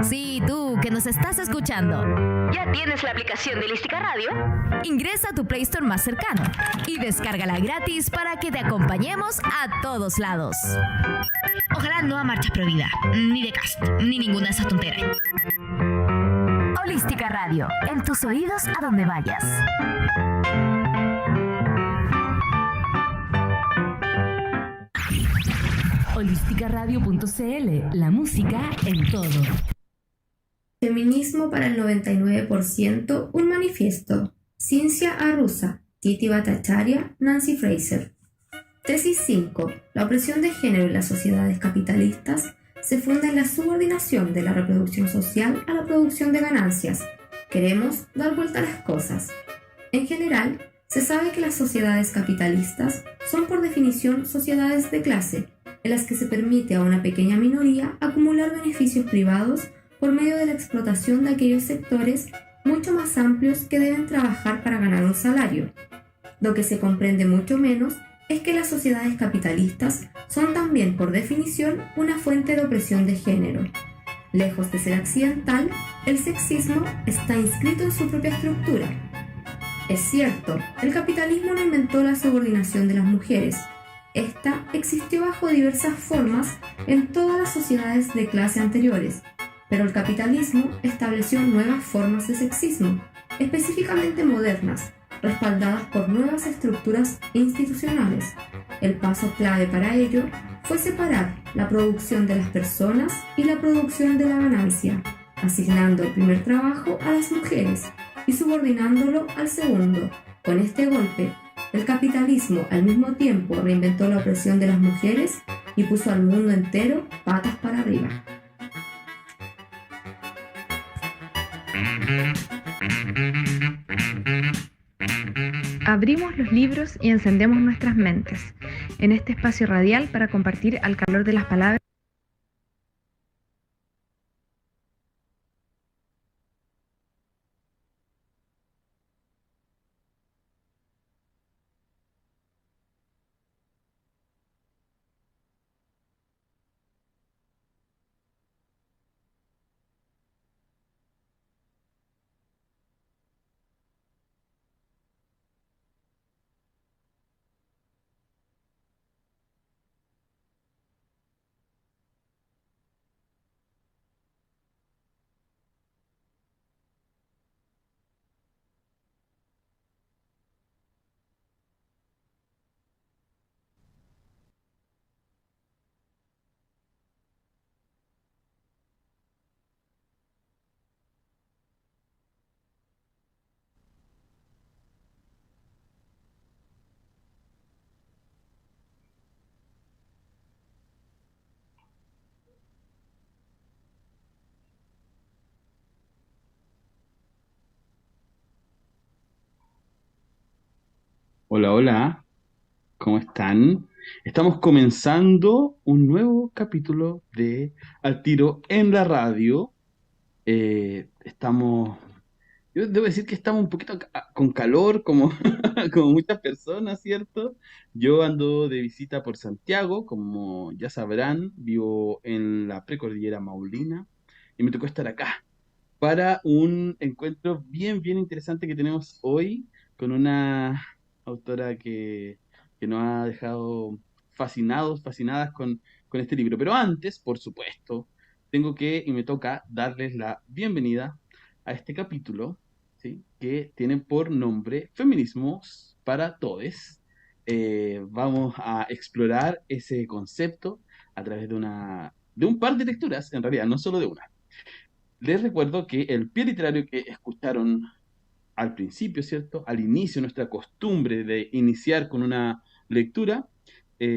Sí, tú que nos estás escuchando. ¿Ya tienes la aplicación de Holística Radio? Ingresa a tu Play Store más cercano y descárgala gratis para que te acompañemos a todos lados. Ojalá no a marchas pro vida, ni de cast, ni ninguna de esas tonteras. Holística Radio, en tus oídos a donde vayas. Holisticaradio.cl, la música en todo. Feminismo para el 99%, un manifiesto. Cinzia Arruzza, Titi Bhattacharya, Nancy Fraser. Tesis 5. La opresión de género en las sociedades capitalistas se funda en la subordinación de la reproducción social a la producción de ganancias. Queremos dar vuelta a las cosas. En general, se sabe que las sociedades capitalistas son por definición sociedades de clase, en las que se permite a una pequeña minoría acumular beneficios privados por medio de la explotación de aquellos sectores mucho más amplios que deben trabajar para ganar un salario. Lo que se comprende mucho menos es que las sociedades capitalistas son también, por definición, una fuente de opresión de género. Lejos de ser accidental, el sexismo está inscrito en su propia estructura. Es cierto, el capitalismo no inventó la subordinación de las mujeres. Esta existió bajo diversas formas en todas las sociedades de clase anteriores, pero el capitalismo estableció nuevas formas de sexismo, específicamente modernas, respaldadas por nuevas estructuras institucionales. El paso clave para ello fue separar la producción de las personas y la producción de la ganancia, asignando el primer trabajo a las mujeres y subordinándolo al segundo. Con este golpe, el capitalismo al mismo tiempo reinventó la opresión de las mujeres y puso al mundo entero patas para arriba. Abrimos los libros y encendemos nuestras mentes en este espacio radial para compartir al calor de las palabras. Hola, hola, ¿cómo están? Estamos comenzando un nuevo capítulo de Al Tiro en la Radio. Estamos, yo debo decir que estamos un poquito con calor, como, como muchas personas, ¿cierto? Yo ando de visita por Santiago, como ya sabrán, vivo en la precordillera Maulina y me tocó estar acá para un encuentro bien interesante que tenemos hoy con una autora que nos ha dejado fascinadas con este libro. Pero antes, por supuesto, tengo que y me toca darles la bienvenida a este capítulo, ¿sí? Que tiene por nombre Feminismos para Todes. Vamos a explorar ese concepto a través de un par de lecturas, en realidad, no solo de una. Les recuerdo que el pie literario que escucharon al principio, ¿cierto? Al inicio, nuestra costumbre de iniciar con una lectura,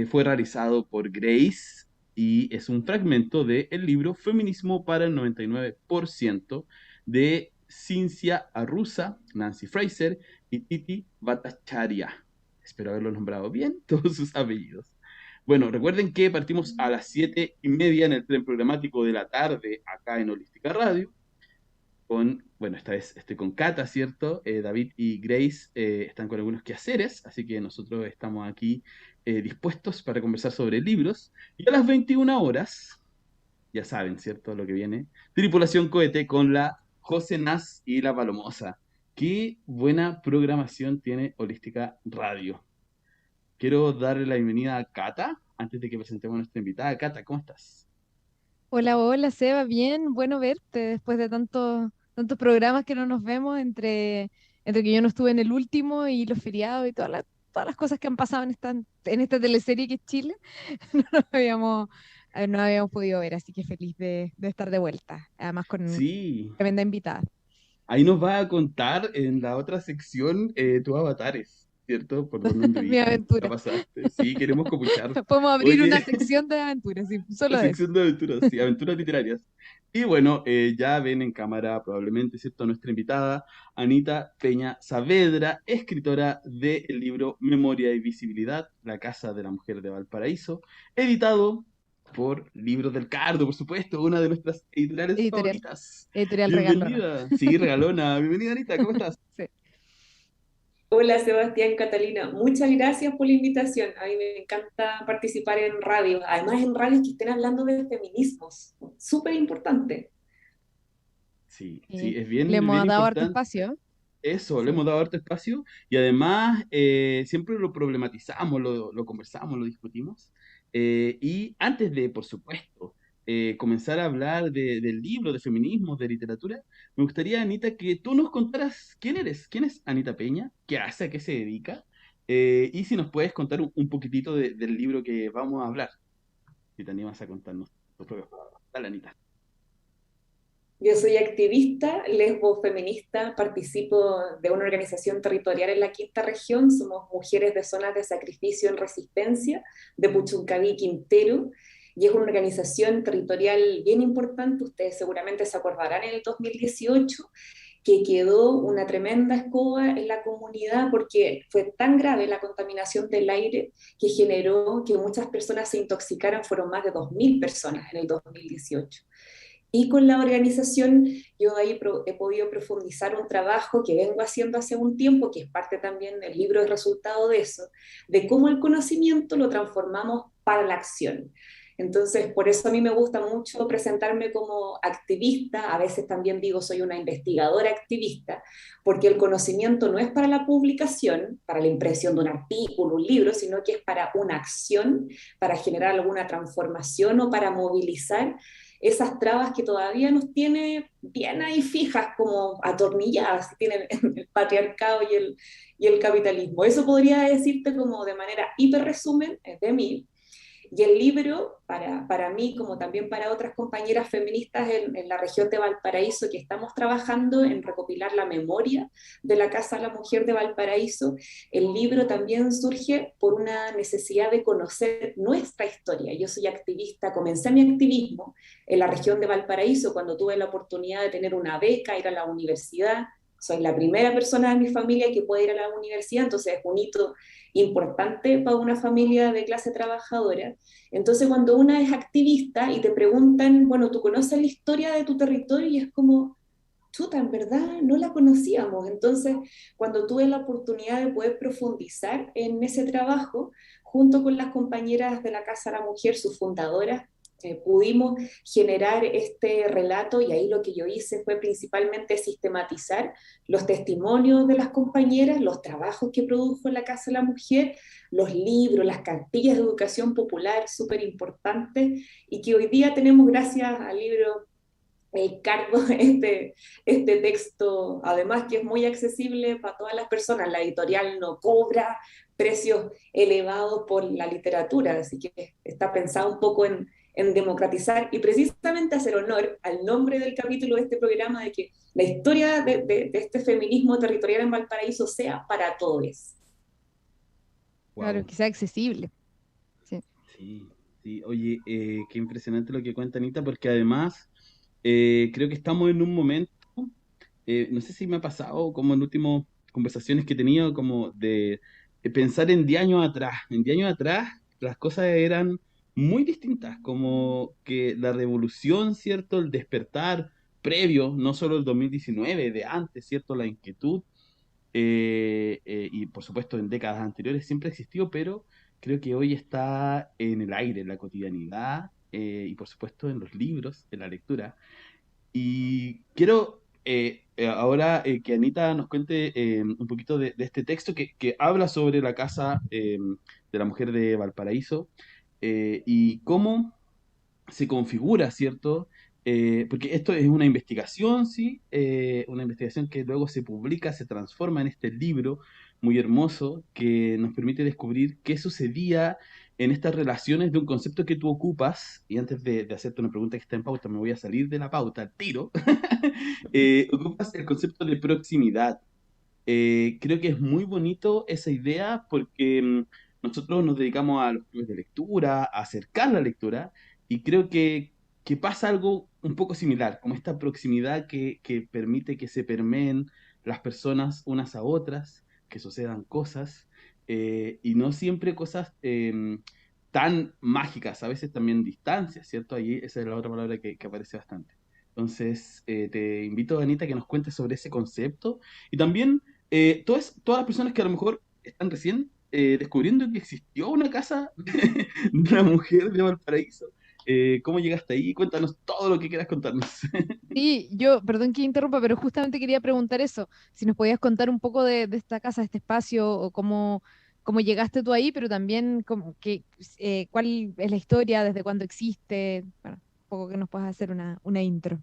fue realizado por Grace y es un fragmento del libro Feminismo para el 99% de Cinzia Arruzza, Nancy Fraser y Titi Bhattacharya. Espero haberlo nombrado bien, todos sus apellidos. Bueno, recuerden que partimos a las 7:30 en el tren programático de la tarde acá en Holística Radio bueno, esta vez estoy con Cata, ¿cierto? David y Grace están con algunos quehaceres, así que nosotros estamos aquí dispuestos para conversar sobre libros. Y a las 21 horas ya saben, ¿cierto? Lo que viene. Tripulación Cohete con la José Nas y la Palomosa. Qué buena programación tiene Holística Radio. Quiero darle la bienvenida a Cata, antes de que presentemos a nuestra invitada. Cata, ¿cómo estás? Hola, hola, Seba, bien, bueno verte después de tantos programas que no nos vemos entre que yo no estuve en el último y los feriados y todas las cosas que han pasado en esta teleserie que es Chile, no nos no habíamos podido ver, así que feliz de estar de vuelta, además con Sí, tremenda invitada. ahí nos va a contar en la otra sección tus avatares, ¿cierto? Por dónde Mi anduviste, la aventura. pasaste. Sí, queremos copuchar. Podemos abrir Oye, una sección de aventuras, sí, la solo de eso. sección de aventuras, sí, aventuras literarias. Y bueno, ya ven en cámara probablemente, ¿cierto? Nuestra invitada, Anita Peña Saavedra, escritora del libro Memoria y Visibilidad, La Casa de la Mujer de Valparaíso, editado por Libros del Cardo, por supuesto, una de nuestras editoriales Editorial, favoritas. editorial Regalona. Bienvenida, sí, regalona. Bienvenida, Anita, ¿cómo estás? Sí. Hola Sebastián, Catalina, muchas gracias por la invitación. A mí me encanta participar en radio, además en radios que estén hablando de feminismos, súper importante. Sí, sí, Y es le bien, bien hemos dado harto importante. espacio. Eso, le Sí. hemos dado harto espacio y además siempre lo problematizamos, lo conversamos, lo discutimos. Y antes de, por supuesto, comenzar a hablar del libro, de feminismo, de literatura, me gustaría, Anita, que tú nos contaras quién eres, quién es Anita Peña, qué hace, a qué se dedica, y si nos puedes contar un poquitito del libro que vamos a hablar, si te animas a contarnos tus propias palabras. Dale, Anita. Yo soy activista, lesbo-feminista, participo de una organización territorial en la quinta región, somos mujeres de zonas de sacrificio en resistencia, de Puchuncaví, Quintero, y es una organización territorial bien importante, ustedes seguramente se acordarán en el 2018, que quedó una tremenda escoba en la comunidad porque fue tan grave la contaminación del aire que generó que muchas personas se intoxicaran, fueron más de 2.000 personas en el 2018. Y con la organización yo ahí he podido profundizar un trabajo que vengo haciendo hace un tiempo, que es parte también del libro de resultado de eso, de cómo el conocimiento lo transformamos para la acción. Entonces, por eso a mí me gusta mucho presentarme como activista, a veces también digo soy una investigadora activista, porque el conocimiento no es para la publicación, para la impresión de un artículo, un libro, sino que es para una acción, para generar alguna transformación o para movilizar esas trabas que todavía nos tiene bien ahí fijas, como atornilladas, que tienen el patriarcado y el capitalismo. Eso podría decirte como de manera hiper resumen de mí. Y el libro, para mí, como también para otras compañeras feministas en la región de Valparaíso, que estamos trabajando en recopilar la memoria de la Casa de la Mujer de Valparaíso, el libro también surge por una necesidad de conocer nuestra historia. Yo soy activista, comencé mi activismo en la región de Valparaíso cuando tuve la oportunidad de tener una beca, ir a la universidad. Soy la primera persona de mi familia que puede ir a la universidad, entonces es un hito importante para una familia de clase trabajadora. Entonces, cuando una es activista y te preguntan, bueno, ¿tú conoces la historia de tu territorio? Y es como, chuta, en verdad no la conocíamos. Entonces, cuando tuve la oportunidad de poder profundizar en ese trabajo, junto con las compañeras de la Casa de la Mujer, sus fundadoras, pudimos generar este relato y ahí lo que yo hice fue principalmente sistematizar los testimonios de las compañeras, los trabajos que produjo la Casa de la Mujer, los libros, las cartillas de educación popular súper importantes y que hoy día tenemos gracias al libro El Cardo, este texto, además que es muy accesible para todas las personas, la editorial no cobra precios elevados por la literatura, así que está pensado un poco en democratizar y precisamente hacer honor al nombre del capítulo de este programa de que la historia de este feminismo territorial en Valparaíso sea para todos. Claro, Wow. que sea accesible. Sí. Sí, sí. Oye, qué impresionante lo que cuenta Anita, porque además creo que estamos en un momento, no sé si me ha pasado como en últimas conversaciones que he tenido, como de pensar en 10 años atrás. En 10 años atrás las cosas eran muy distintas, como que la revolución, ¿cierto? El despertar previo, no solo el 2019, de antes, ¿cierto? La inquietud y por supuesto en décadas anteriores siempre existió, pero creo que hoy está en el aire, en la cotidianidad, y por supuesto en los libros, en la lectura. Y quiero ahora que Anita nos cuente un poquito de este texto que habla sobre la casa de la mujer de Valparaíso y cómo se configura, ¿cierto? Porque esto es una investigación, ¿sí? Una investigación que luego se publica, se transforma en este libro muy hermoso que nos permite descubrir qué sucedía en estas relaciones de un concepto que tú ocupas. Y antes de hacerte una pregunta que está en pauta, me voy a salir de la pauta, al tiro. Ocupas el concepto de proximidad. Creo que es muy bonito esa idea porque nosotros nos dedicamos a los clubes de lectura, a acercar la lectura, y creo que pasa algo un poco similar, como esta proximidad que permite que se permeen las personas unas a otras, que sucedan cosas, y no siempre cosas tan mágicas, a veces también distancias, ¿cierto? Ahí esa es la otra palabra que aparece bastante. Entonces, te invito, Anita, que nos cuentes sobre ese concepto y también todas las personas que a lo mejor están recién descubriendo que existió una casa de una mujer de Valparaíso. ¿Cómo llegaste ahí? Cuéntanos todo lo que quieras contarnos. Sí, yo, perdón que interrumpa, pero justamente quería preguntar eso, si nos podías contar un poco de esta casa, de este espacio, o cómo llegaste tú ahí, pero también cuál es la historia, desde cuándo existe, bueno, un poco que nos puedas hacer una intro.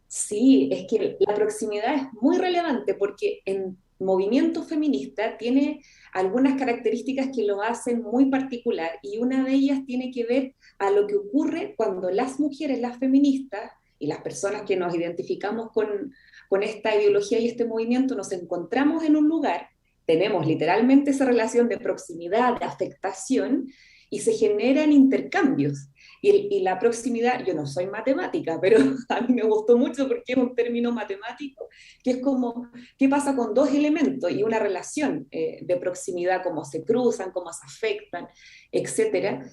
Sí, es que la proximidad es muy relevante porque en movimiento feminista tiene algunas características que lo hacen muy particular y una de ellas tiene que ver a lo que ocurre cuando las mujeres, las feministas y las personas que nos identificamos con esta ideología y este movimiento nos encontramos en un lugar, tenemos literalmente esa relación de proximidad, de afectación y se generan intercambios. Y la proximidad, yo no soy matemática, pero a mí me gustó mucho porque es un término matemático, que es como, ¿qué pasa con dos elementos y una relación de proximidad, cómo se cruzan, cómo se afectan, etcétera?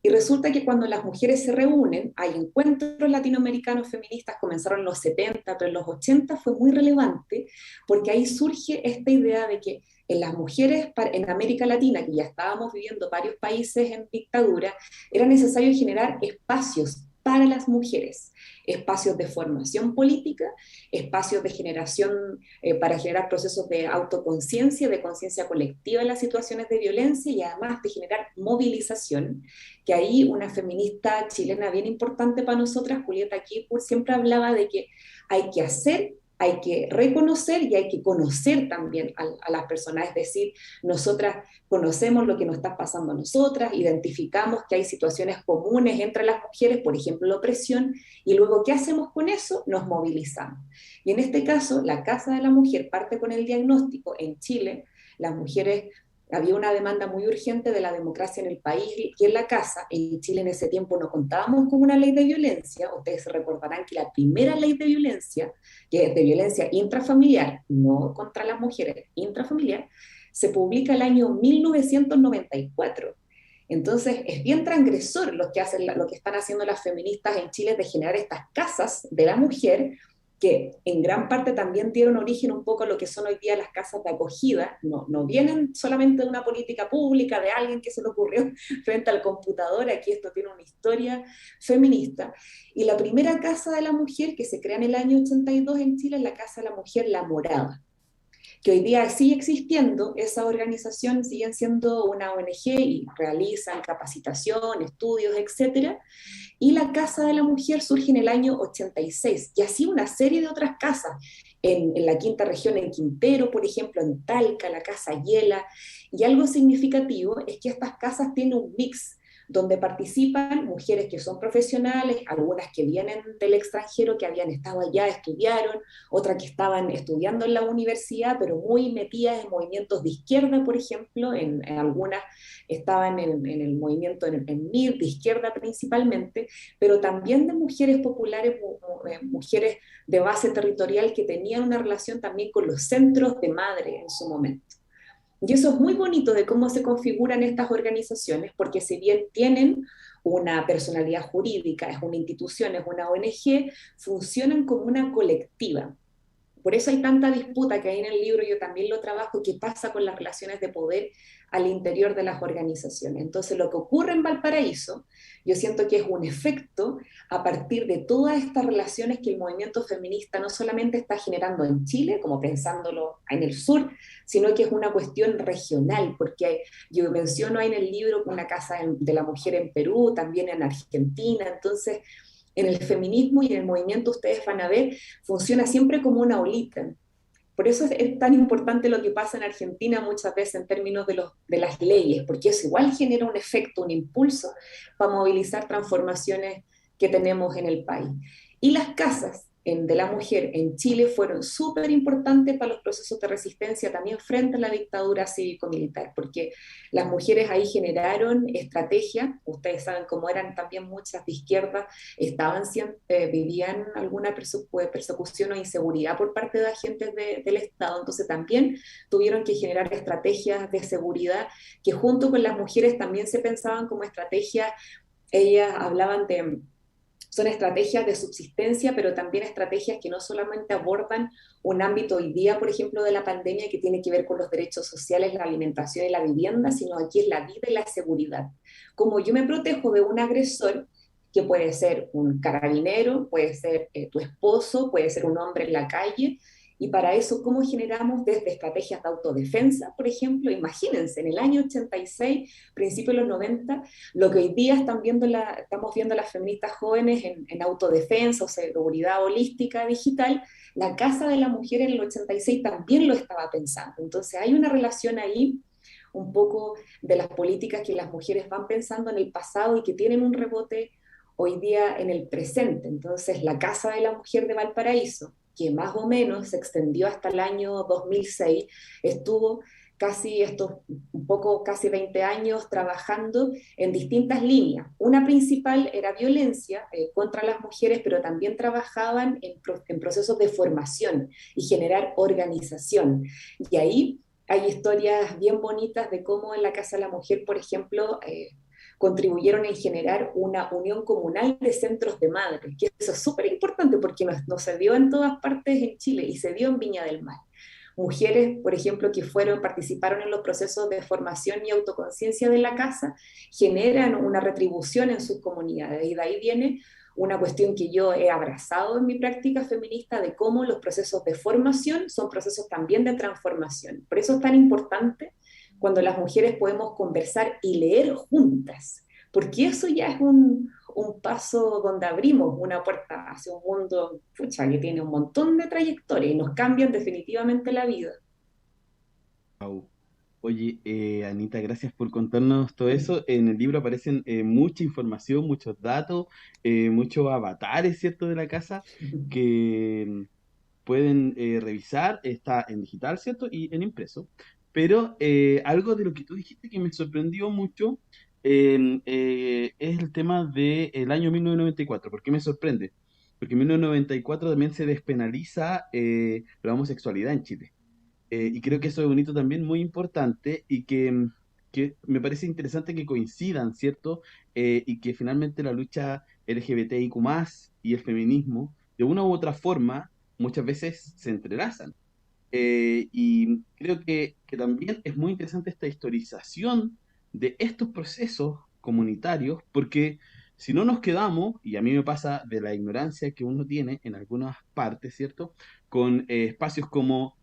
Y resulta que cuando las mujeres se reúnen, hay encuentros latinoamericanos feministas, comenzaron en los 70, pero en los 80 fue muy relevante, porque ahí surge esta idea de que en las mujeres en América Latina, que ya estábamos viviendo varios países en dictadura, era necesario generar espacios para las mujeres, espacios de formación política, espacios de generación para generar procesos de autoconciencia, de conciencia colectiva en las situaciones de violencia y además de generar movilización, que ahí una feminista chilena bien importante para nosotras, Julieta Kipur, siempre hablaba de que hay que hacer, hay que reconocer y hay que conocer también a las personas, es decir, nosotras conocemos lo que nos está pasando a nosotras, identificamos que hay situaciones comunes entre las mujeres, por ejemplo, la opresión, y luego, ¿qué hacemos con eso? Nos movilizamos. Y en este caso, la Casa de la Mujer parte con el diagnóstico en Chile, las mujeres había una demanda muy urgente de la democracia en el país y en la casa. En Chile en ese tiempo no contábamos con una ley de violencia. Ustedes se recordarán que la primera ley de violencia, que es de violencia intrafamiliar, no contra las mujeres, intrafamiliar, se publica el año 1994. Entonces es bien transgresor lo que están haciendo las feministas en Chile de generar estas casas de la mujer que en gran parte también dieron origen un poco a lo que son hoy día las casas de acogida, no vienen solamente de una política pública, de alguien que se le ocurrió frente al computador, aquí esto tiene una historia feminista. Y la primera casa de la mujer que se crea en el año 82 en Chile es la Casa de la Mujer La Morada, que hoy día sigue existiendo, esa organización siguen siendo una ONG y realizan capacitación, estudios, etcétera. Y la Casa de la Mujer surge en el año 86, y así una serie de otras casas, en la quinta región, en Quintero, por ejemplo, en Talca, la Casa Yela, y algo significativo es que estas casas tienen un mix, donde participan mujeres que son profesionales, algunas que vienen del extranjero, que habían estado allá, estudiaron, otras que estaban estudiando en la universidad, pero muy metidas en movimientos de izquierda, por ejemplo, en algunas estaban en el movimiento, en MIR, de izquierda principalmente, pero también de mujeres populares, mujeres de base territorial que tenían una relación también con los centros de madre en su momento. Y eso es muy bonito de cómo se configuran estas organizaciones, porque si bien tienen una personalidad jurídica, es una institución, es una ONG, funcionan como una colectiva. Por eso hay tanta disputa que hay en el libro, yo también lo trabajo, qué pasa con las relaciones de poder al interior de las organizaciones. Entonces, lo que ocurre en Valparaíso, yo siento que es un efecto a partir de todas estas relaciones que el movimiento feminista no solamente está generando en Chile, como pensándolo en el sur, sino que es una cuestión regional, porque yo menciono ahí en el libro una casa de la mujer en Perú, también en Argentina. Entonces, en el feminismo y en el movimiento, ustedes van a ver, funciona siempre como una olita. Por eso es tan importante lo que pasa en Argentina muchas veces en términos de las leyes, porque eso igual genera un efecto, un impulso para movilizar transformaciones que tenemos en el país. Y las casas de la mujer en Chile fueron súper importantes para los procesos de resistencia también frente a la dictadura cívico-militar, porque las mujeres ahí generaron estrategias, ustedes saben cómo eran también muchas de izquierda, vivían alguna persecución o inseguridad por parte de agentes del Estado, entonces también tuvieron que generar estrategias de seguridad que junto con las mujeres también se pensaban como estrategias. Ellas hablaban son estrategias de subsistencia, pero también estrategias que no solamente abordan un ámbito hoy día, por ejemplo, de la pandemia, que tiene que ver con los derechos sociales, la alimentación y la vivienda, sino aquí es la vida y la seguridad. Como yo me protejo de un agresor, que puede ser un carabinero, puede ser tu esposo, puede ser un hombre en la calle, y para eso, ¿cómo generamos desde estrategias de autodefensa, por ejemplo? Imagínense, en el año 86, principios de los 90, lo que hoy día estamos viendo las feministas jóvenes en autodefensa o seguridad holística digital, la Casa de la Mujer en el 86 también lo estaba pensando. Entonces hay una relación ahí un poco de las políticas que las mujeres van pensando en el pasado y que tienen un rebote hoy día en el presente. Entonces la Casa de la Mujer de Valparaíso, que más o menos se extendió hasta el año 2006, estuvo casi 20 años trabajando en distintas líneas. Una principal era violencia contra las mujeres, pero también trabajaban en procesos de formación y generar organización. Y ahí hay historias bien bonitas de cómo en la Casa de la Mujer, por ejemplo, contribuyeron en generar una unión comunal de centros de madres, que eso es súper importante porque no se dio en todas partes en Chile y se dio en Viña del Mar. Mujeres, por ejemplo, que participaron en los procesos de formación y autoconciencia de la casa, generan una retribución en sus comunidades, y de ahí viene una cuestión que yo he abrazado en mi práctica feminista, de cómo los procesos de formación son procesos también de transformación. Por eso es tan importante cuando las mujeres podemos conversar y leer juntas, porque eso ya es un paso donde abrimos una puerta hacia un mundo que tiene un montón de trayectoria y nos cambian definitivamente la vida. Wow. Oye, Anita, gracias por contarnos todo eso. En el libro aparecen mucha información, muchos datos, muchos avatares, ¿cierto?, de la casa que pueden revisar. Está en digital, ¿cierto?, y en impreso. Pero algo de lo que tú dijiste que me sorprendió mucho es el tema del año 1994. ¿Por qué me sorprende? Porque en 1994 también se despenaliza la homosexualidad en Chile. Y creo que eso es un hito también muy importante y que me parece interesante que coincidan, ¿cierto? Y que finalmente la lucha LGBTIQ+, y el feminismo, de una u otra forma, muchas veces se entrelazan. Y creo que también es muy interesante esta historización de estos procesos comunitarios, porque si no nos quedamos, y a mí me pasa de la ignorancia que uno tiene en algunas partes, ¿cierto? Con espacios como,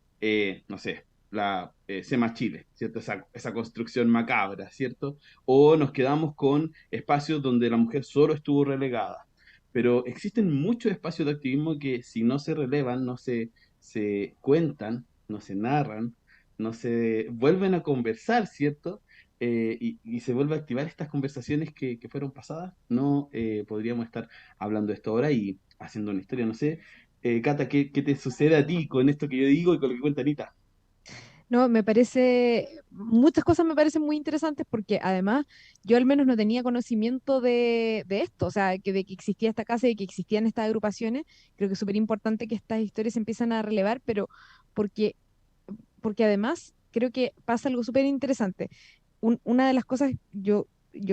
no sé, la SEMA Chile, ¿cierto? Esa construcción macabra, ¿cierto? O nos quedamos con espacios donde la mujer solo estuvo relegada. Pero existen muchos espacios de activismo que si no se relevan, no se cuentan, no se narran, no se vuelven a conversar, ¿cierto? Y se vuelve a activar estas conversaciones que fueron pasadas, no podríamos estar hablando de esto ahora y haciendo una historia. No sé, Cata, ¿qué te sucede a ti con esto que yo digo y con lo que cuenta Anita? No, muchas cosas me parecen muy interesantes porque además yo al menos no tenía conocimiento de esto, o sea, de que existía esta casa y que existían estas agrupaciones. Creo que es súper importante que estas historias se empiezan a relevar, pero porque, porque además creo que pasa algo súper interesante. Una de las cosas yo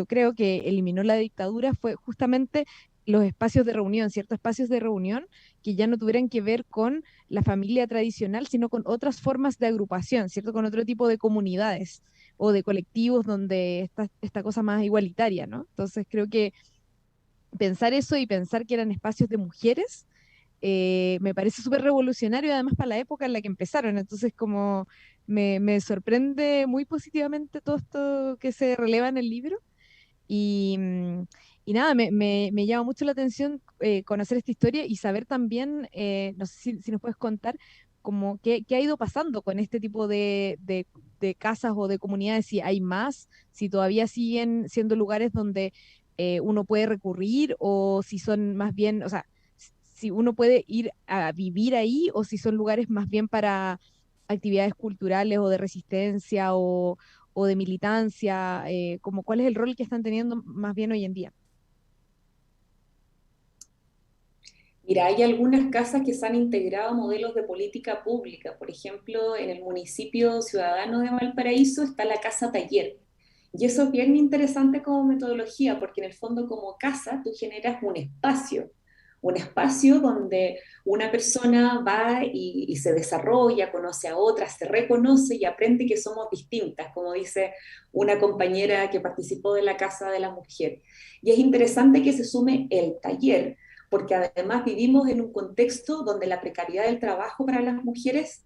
creo que eliminó la dictadura fue justamente los espacios de reunión, ciertos espacios de reunión que ya no tuvieran que ver con la familia tradicional, sino con otras formas de agrupación, ¿cierto? Con otro tipo de comunidades o de colectivos donde está esta cosa más igualitaria, ¿no? Entonces creo que pensar eso y pensar que eran espacios de mujeres, me parece súper revolucionario, además para la época en la que empezaron. Entonces, como me sorprende muy positivamente todo esto que se releva en el libro. Y, y nada, me llama mucho la atención conocer esta historia y saber también, no sé si nos puedes contar, como qué ha ido pasando con este tipo de casas o de comunidades, si hay más, si todavía siguen siendo lugares donde uno puede recurrir o si son más bien, o sea, si uno puede ir a vivir ahí o si son lugares más bien para actividades culturales o de resistencia o de militancia, como cuál es el rol que están teniendo más bien hoy en día. Mira, hay algunas casas que se han integrado a modelos de política pública. Por ejemplo, en el municipio ciudadano de Valparaíso está la casa taller. Y eso es bien interesante como metodología, porque en el fondo como casa tú generas un espacio donde una persona va y se desarrolla, conoce a otras, se reconoce y aprende que somos distintas, como dice una compañera que participó de la Casa de la Mujer. Y es interesante que se sume el taller, porque además vivimos en un contexto donde la precariedad del trabajo para las mujeres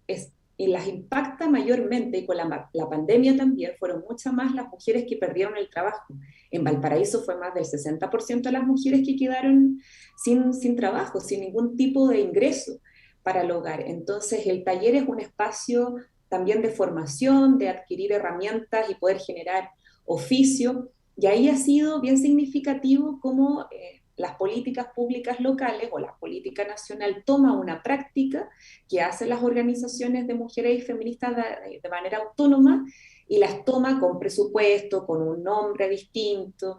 y las impacta mayormente, y con la pandemia también fueron muchas más las mujeres que perdieron el trabajo. En Valparaíso fue más del 60% de las mujeres que quedaron sin trabajo, sin ningún tipo de ingreso para el hogar. Entonces el taller es un espacio también de formación, de adquirir herramientas y poder generar oficio, y ahí ha sido bien significativo cómo las políticas públicas locales o la política nacional toma una práctica que hacen las organizaciones de mujeres y feministas de manera autónoma y las toma con presupuesto, con un nombre distinto.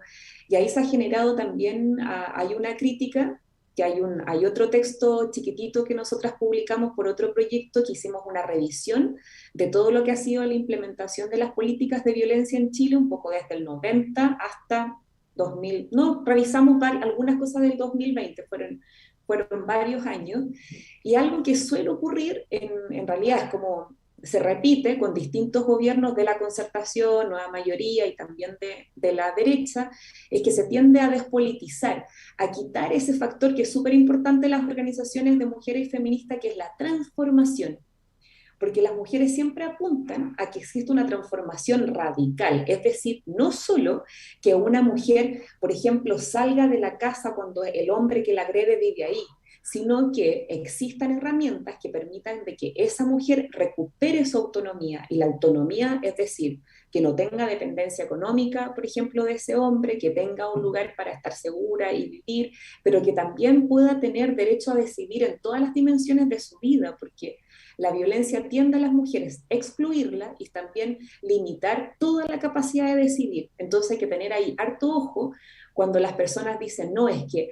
Y ahí se ha generado también, hay una crítica, que hay otro texto chiquitito que nosotras publicamos por otro proyecto, que hicimos una revisión de todo lo que ha sido la implementación de las políticas de violencia en Chile, un poco desde el 90 hasta 2000, no, revisamos algunas cosas del 2020, fueron varios años, y algo que suele ocurrir en realidad es como se repite con distintos gobiernos de la concertación, nueva mayoría y también de la derecha, es que se tiende a despolitizar, a quitar ese factor que es súper importante en las organizaciones de mujeres y feministas, que es la transformación, porque las mujeres siempre apuntan a que existe una transformación radical, es decir, no solo que una mujer, por ejemplo, salga de la casa cuando el hombre que la agrede vive ahí, sino que existan herramientas que permitan de que esa mujer recupere su autonomía, y la autonomía es decir, que no tenga dependencia económica, por ejemplo, de ese hombre, que tenga un lugar para estar segura y vivir, pero que también pueda tener derecho a decidir en todas las dimensiones de su vida, porque la violencia tiende a las mujeres a excluirla y también limitar toda la capacidad de decidir. Entonces hay que tener ahí harto ojo cuando las personas dicen, no, es que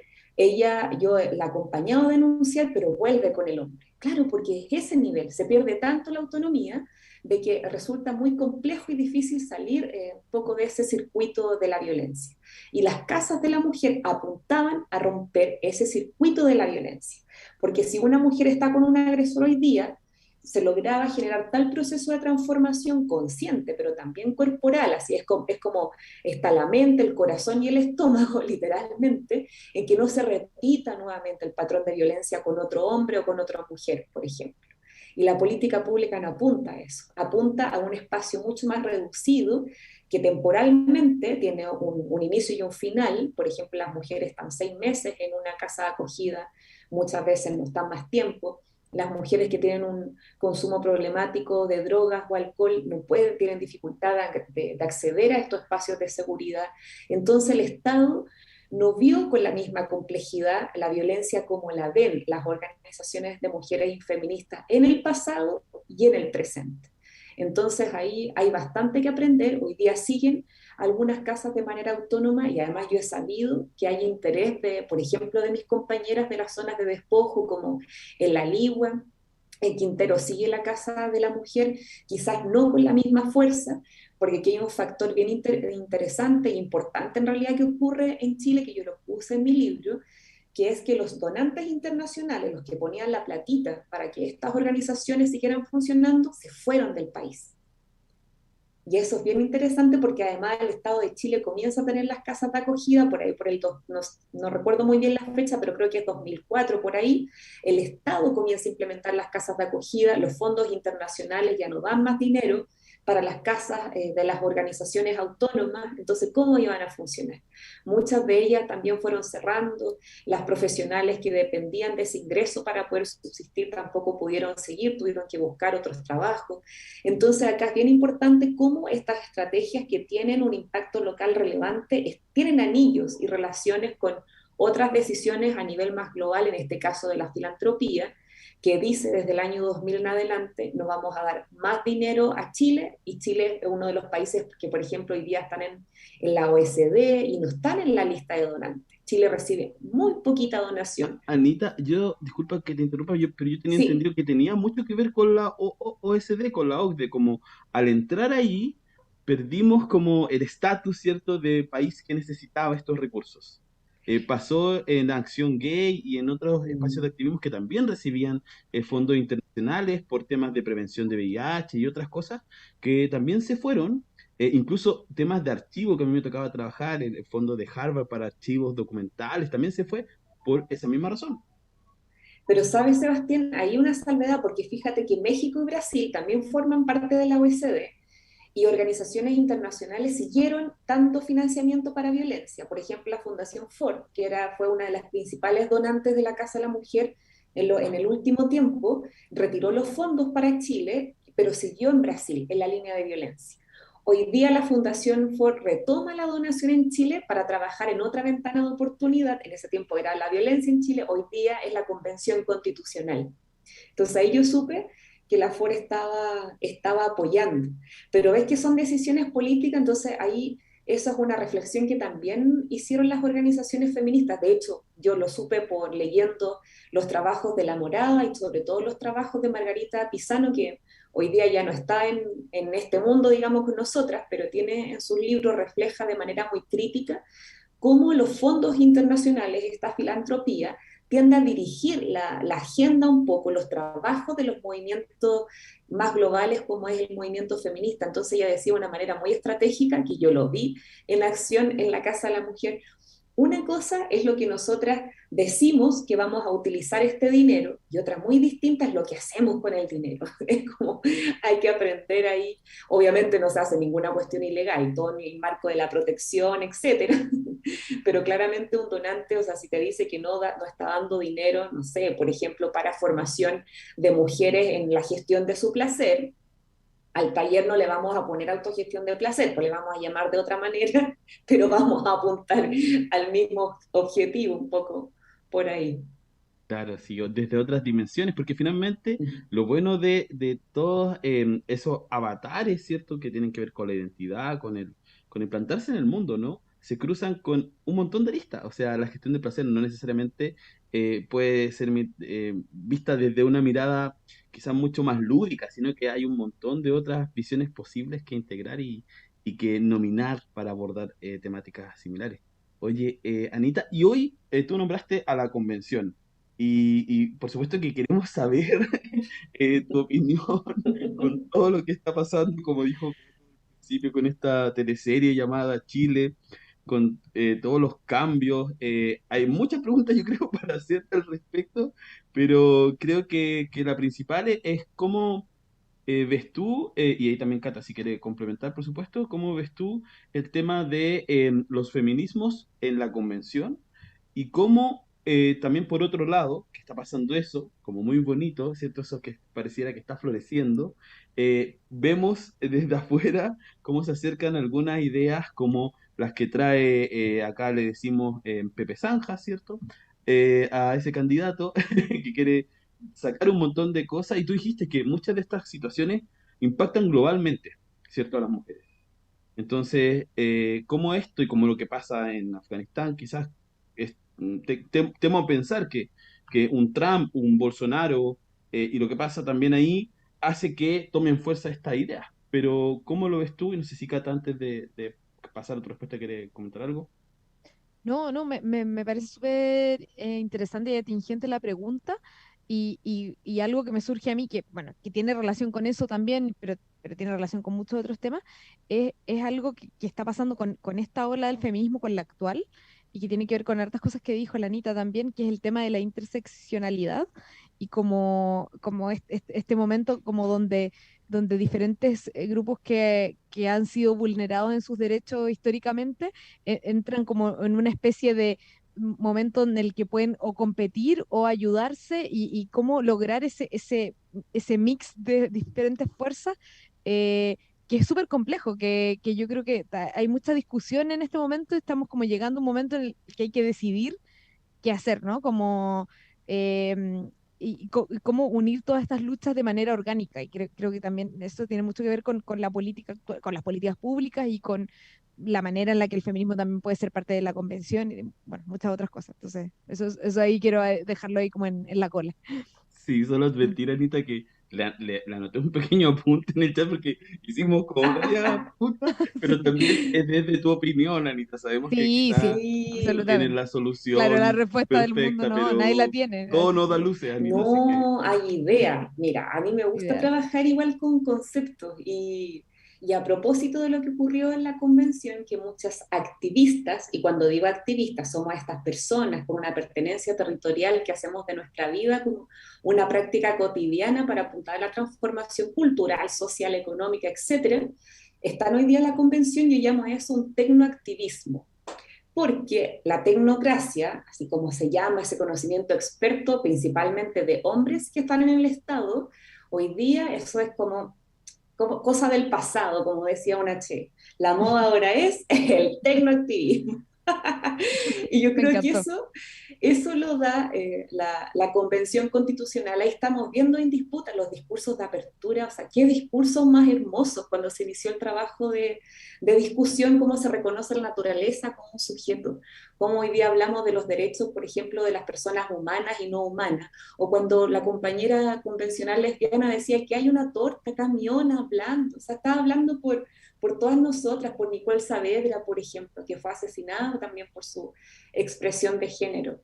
yo la he acompañado a denunciar, pero vuelve con el hombre. Claro, porque es ese nivel, se pierde tanto la autonomía de que resulta muy complejo y difícil salir un poco de ese circuito de la violencia. Y las casas de la mujer apuntaban a romper ese circuito de la violencia, porque si una mujer está con un agresor hoy día, se lograba generar tal proceso de transformación consciente, pero también corporal, así es como está la mente, el corazón y el estómago, literalmente, en que no se repita nuevamente el patrón de violencia con otro hombre o con otra mujer, por ejemplo. Y la política pública no apunta a eso, apunta a un espacio mucho más reducido, que temporalmente tiene un inicio y un final. Por ejemplo, las mujeres están 6 meses en una casa de acogida, muchas veces no están más tiempo. Las mujeres que tienen un consumo problemático de drogas o alcohol no pueden, tienen dificultad de acceder a estos espacios de seguridad. Entonces el Estado no vio con la misma complejidad la violencia como la ven las organizaciones de mujeres y feministas en el pasado y en el presente. Entonces ahí hay bastante que aprender. Hoy día siguen algunas casas de manera autónoma, y además yo he sabido que hay interés por ejemplo, de mis compañeras de las zonas de despojo, como en La Ligua, en Quintero sigue la Casa de la Mujer, quizás no con la misma fuerza, porque aquí hay un factor bien interesante e importante en realidad que ocurre en Chile, que yo lo puse en mi libro, que es que los donantes internacionales, los que ponían la platita para que estas organizaciones siguieran funcionando, se fueron del país. Y eso es bien interesante porque además el Estado de Chile comienza a tener las casas de acogida, por ahí, no recuerdo muy bien la fecha, pero creo que es 2004, por ahí, el Estado comienza a implementar las casas de acogida, los fondos internacionales ya no dan más dinero para las casas de las organizaciones autónomas, entonces, ¿cómo iban a funcionar? Muchas de ellas también fueron cerrando, las profesionales que dependían de ese ingreso para poder subsistir tampoco pudieron seguir, tuvieron que buscar otros trabajos. Entonces acá es bien importante cómo estas estrategias que tienen un impacto local relevante tienen anillos y relaciones con otras decisiones a nivel más global, en este caso de la filantropía, que dice desde el año 2000 en adelante nos vamos a dar más dinero a Chile, y Chile es uno de los países que, por ejemplo, hoy día están en la OECD y no están en la lista de donantes. Chile recibe muy poquita donación. Anita, disculpa que te interrumpa, pero yo tenía Sí, entendido que tenía mucho que ver con la OSD, con la OCDE, como al entrar ahí perdimos como el estatus, ¿cierto?, de país que necesitaba estos recursos. Pasó en Acción Gay y en otros espacios de activismo que también recibían fondos internacionales por temas de prevención de VIH y otras cosas que también se fueron. Incluso temas de archivo que a mí me tocaba trabajar, el fondo de Harvard para archivos documentales, también se fue por esa misma razón. pero sabes, Sebastián, hay una salvedad, porque fíjate que México y Brasil también forman parte de la OECD y organizaciones internacionales siguieron dando financiamiento para violencia. Por ejemplo, la Fundación Ford, fue una de las principales donantes de la Casa de la Mujer en el último tiempo, retiró los fondos para Chile, pero siguió en Brasil, en la línea de violencia. Hoy día la Fundación Ford retoma la donación en Chile para trabajar en otra ventana de oportunidad. En ese tiempo era la violencia en Chile, hoy día es la Convención Constitucional. Entonces ahí yo supe que la FOR estaba apoyando. Pero ves que son decisiones políticas, entonces ahí eso es una reflexión que también hicieron las organizaciones feministas. De hecho, yo lo supe por leyendo los trabajos de La Morada y sobre todo los trabajos de Margarita Pisano, que hoy día ya no está en este mundo, digamos, con nosotras, pero tiene en sus libros, refleja de manera muy crítica cómo los fondos internacionales, esta filantropía, tiende a dirigir la agenda un poco, los trabajos de los movimientos más globales como es el movimiento feminista. Entonces ella decía de una manera muy estratégica, que yo lo vi en acción en la Casa de la Mujer, una cosa es lo que nosotras decimos que vamos a utilizar este dinero y otra muy distinta es lo que hacemos con el dinero. Es como hay que aprender ahí. Obviamente no se hace ninguna cuestión ilegal, todo en el marco de la protección, etcétera. Pero claramente un donante, o sea, si te dice que no está dando dinero, no sé, por ejemplo, para formación de mujeres en la gestión de su placer, al taller no le vamos a poner autogestión del placer, pues le vamos a llamar de otra manera, pero vamos a apuntar al mismo objetivo, un poco por ahí. Claro, sí, o desde otras dimensiones, porque finalmente lo bueno de todos esos avatares, ¿cierto? Que tienen que ver con la identidad, con el plantarse en el mundo, ¿no? Se cruzan con un montón de aristas. O sea, la gestión del placer no necesariamente puede ser vista desde una mirada quizás mucho más lúdica, sino que hay un montón de otras visiones posibles que integrar y que nominar para abordar temáticas similares. Oye, Anita, y hoy tú nombraste a la convención. Y por supuesto que queremos saber tu opinión con todo lo que está pasando, como dijo al principio, con esta teleserie llamada Chile, con todos los cambios. Hay muchas preguntas, yo creo, para hacerte al respecto, pero creo que la principal es cómo ves tú, y ahí también Cata, si quiere complementar, por supuesto, cómo ves tú el tema de los feminismos en la convención y cómo también por otro lado, que está pasando eso, como muy bonito, ¿cierto? Eso que pareciera que está floreciendo, vemos desde afuera cómo se acercan algunas ideas como las que trae, acá le decimos Pepe Zanja, ¿cierto? A ese candidato que quiere sacar un montón de cosas y tú dijiste que muchas de estas situaciones impactan globalmente, ¿cierto? A las mujeres. Entonces, como esto y como lo que pasa en Afganistán, quizás temo a pensar que un Trump, un Bolsonaro y lo que pasa también ahí hace que tomen fuerza esta idea. Pero, ¿cómo lo ves tú? Y no sé si Cata, antes de pasar a tu respuesta, quiere comentar algo. No, no, me parece súper interesante y atingente la pregunta y algo que me surge a mí, que, bueno, que tiene relación con eso también, pero tiene relación con muchos otros temas, es algo que está pasando con esta ola del feminismo, con la actual, y que tiene que ver con hartas cosas que dijo la Anita también, que es el tema de la interseccionalidad y como este momento como donde diferentes grupos que han sido vulnerados en sus derechos históricamente entran como en una especie de momento en el que pueden o competir o ayudarse y cómo lograr ese mix de diferentes fuerzas que es súper complejo, que yo creo que hay mucha discusión en este momento, estamos como llegando a un momento en el que hay que decidir qué hacer, ¿no? Como, y cómo unir todas estas luchas de manera orgánica. Y creo que también eso tiene mucho que ver con la política, con las políticas públicas y con la manera en la que el feminismo también puede ser parte de la convención y, bueno, muchas otras cosas. Entonces, eso ahí quiero dejarlo ahí como en la cola. Sí, solo Mm. advertir, Anita, que le anoté un pequeño apunte en el chat porque hicimos como varias preguntas, pero también es desde tu opinión, Anita. Sabemos que Sí, quizás sí, tú no Sí, tienes absolutamente. la Claro, la solución respuesta del mundo perfecta, no, nadie la pero tiene, todo así nos da que luces, Anita, así que no hay idea. Mira, a mí me gusta ideal. trabajar igual con conceptos y a propósito de lo que ocurrió en la convención, que muchas activistas, y cuando digo activistas, somos estas personas con una pertenencia territorial que hacemos de nuestra vida como una práctica cotidiana para apuntar a la transformación cultural, social, económica, etcétera, están hoy día en la convención. Yo llamo a eso un tecnoactivismo, porque la tecnocracia, así como se llama ese conocimiento experto principalmente de hombres que están en el Estado, hoy día eso es como cosa del pasado, como decía una Che. La moda ahora es el tecnoactivismo. Y yo Me creo que encantó. eso lo da la Convención Constitucional. Ahí estamos viendo en disputa los discursos de apertura, o sea, qué discursos más hermosos cuando se inició el trabajo de discusión, cómo se reconoce la naturaleza como un sujeto, cómo hoy día hablamos de los derechos, por ejemplo, de las personas humanas y no humanas, o cuando la compañera convencional lesbiana decía que hay una torta camión hablando, o sea, estaba hablando por todas nosotras, por Nicole Saavedra, por ejemplo, que fue asesinada también por su expresión de género.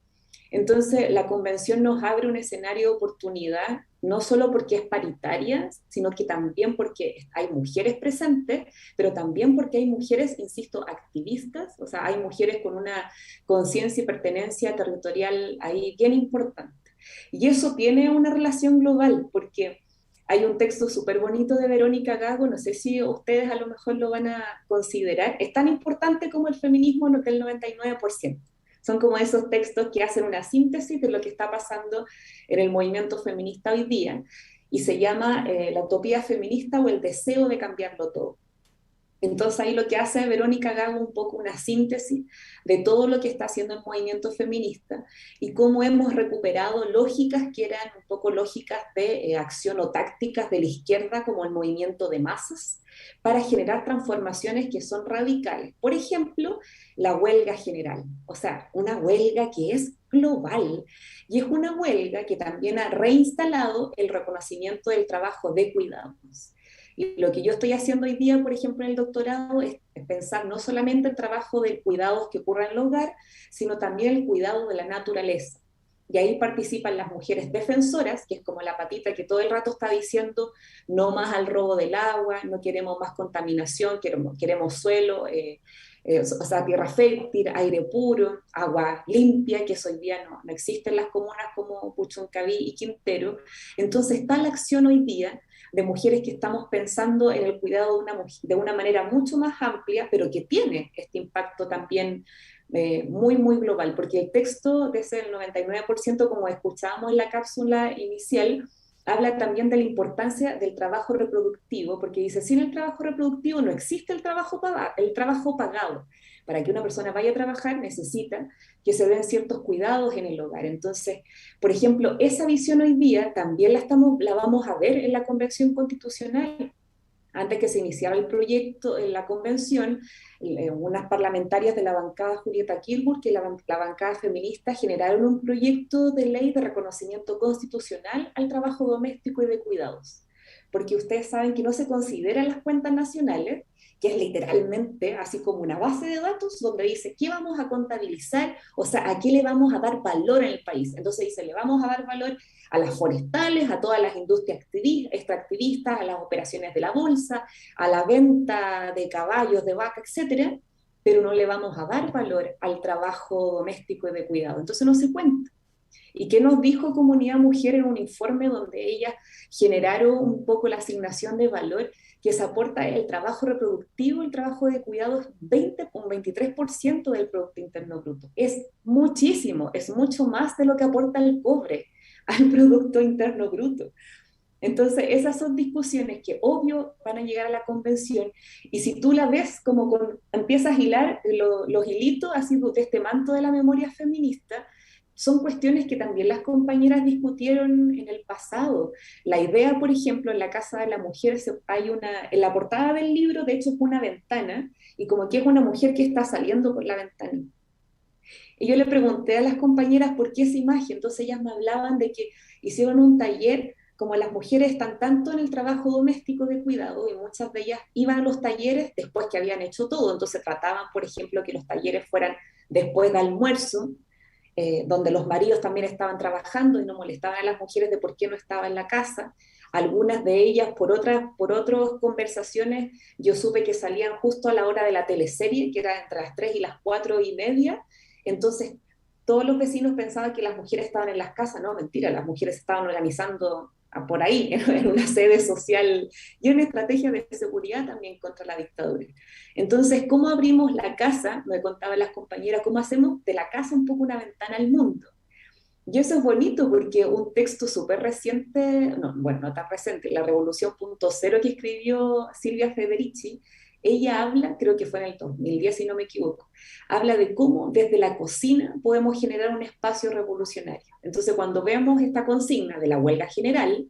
Entonces, la convención nos abre un escenario de oportunidad, no solo porque es paritaria, sino que también porque hay mujeres presentes, pero también porque hay mujeres, insisto, activistas, o sea, hay mujeres con una conciencia y pertenencia territorial ahí bien importante. Y eso tiene una relación global, porque hay un texto súper bonito de Verónica Gago, no sé si ustedes a lo mejor lo van a considerar, es tan importante como el feminismo del 99%. Son como esos textos que hacen una síntesis de lo que está pasando en el movimiento feminista hoy día, y se llama La utopía feminista o el deseo de cambiarlo todo. Entonces ahí lo que hace Verónica Gago un poco una síntesis de todo lo que está haciendo el movimiento feminista y cómo hemos recuperado lógicas que eran un poco lógicas de acción o tácticas de la izquierda, como el movimiento de masas, para generar transformaciones que son radicales. Por ejemplo, la huelga general, o sea, una huelga que es global, y es una huelga que también ha reinstalado el reconocimiento del trabajo de cuidados. Y lo que yo estoy haciendo hoy día, por ejemplo, en el doctorado, es pensar no solamente el trabajo de cuidados que ocurre en el hogar, sino también el cuidado de la naturaleza. Y ahí participan las mujeres defensoras, que es como la patita que todo el rato está diciendo no más al robo del agua, no queremos más contaminación, queremos suelo, o sea, tierra fértil, aire puro, agua limpia, que hoy día no existe en las comunas como Puchuncaví y Quintero. Entonces está la acción hoy día de mujeres que estamos pensando en el cuidado de una manera mucho más amplia, pero que tiene este impacto también muy, muy global, porque el texto de ese 99%, como escuchábamos en la cápsula inicial, habla también de la importancia del trabajo reproductivo, porque dice, sin el trabajo reproductivo no existe el trabajo pagado. Para que una persona vaya a trabajar necesita que se den ciertos cuidados en el hogar. Entonces, por ejemplo, esa visión hoy día también la vamos a ver en la Convención Constitucional. Antes que se iniciara el proyecto en la convención, unas parlamentarias de la bancada Julieta Kilburg, que la bancada feminista, generaron un proyecto de ley de reconocimiento constitucional al trabajo doméstico y de cuidados. porque ustedes saben que no se consideran las cuentas nacionales, que es literalmente así como una base de datos donde dice qué vamos a contabilizar, o sea, a qué le vamos a dar valor en el país. Entonces dice, le vamos a dar valor a las forestales, a todas las industrias extractivistas, a las operaciones de la bolsa, a la venta de caballos, de vaca, etcétera, pero no le vamos a dar valor al trabajo doméstico y de cuidado. Entonces no se cuenta. ¿Y qué nos dijo Comunidad Mujer en un informe donde ellas generaron un poco la asignación de valor que se aporta el trabajo reproductivo, el trabajo de cuidado es un 23% del Producto Interno Bruto? Es muchísimo, es mucho más de lo que aporta el cobre al Producto Interno Bruto. Entonces, esas son discusiones que obvio van a llegar a la convención y si tú la ves como empiezas a hilar los hilitos así de este manto de la memoria feminista, son cuestiones que también las compañeras discutieron en el pasado. La idea, por ejemplo, en la Casa de la Mujer, en la portada del libro, de hecho, es una ventana, y como que es una mujer que está saliendo por la ventana. Y yo le pregunté a las compañeras por qué esa imagen, entonces ellas me hablaban de que hicieron un taller, como las mujeres están tanto en el trabajo doméstico de cuidado, y muchas de ellas iban a los talleres después que habían hecho todo, entonces trataban, por ejemplo, que los talleres fueran después de almuerzo, donde los maridos también estaban trabajando y no molestaban a las mujeres de por qué no estaba en la casa. Algunas de ellas, por otras conversaciones, yo supe que salían justo a la hora de la teleserie, que era entre las 3 y las 4:30. Entonces, todos los vecinos pensaban que las mujeres estaban en las casas. No, mentira, las mujeres estaban organizando por ahí, en una sede social y una estrategia de seguridad también contra la dictadura. Entonces, ¿cómo abrimos la casa? Me contaban las compañeras, ¿cómo hacemos de la casa un poco una ventana al mundo? Y eso es bonito porque un texto súper reciente, no, bueno, no tan reciente, La Revolución punto cero que escribió Silvia Federici, ella habla, creo que fue en el 2010 si no me equivoco, habla de cómo desde la cocina podemos generar un espacio revolucionario. Entonces cuando vemos esta consigna de la huelga general,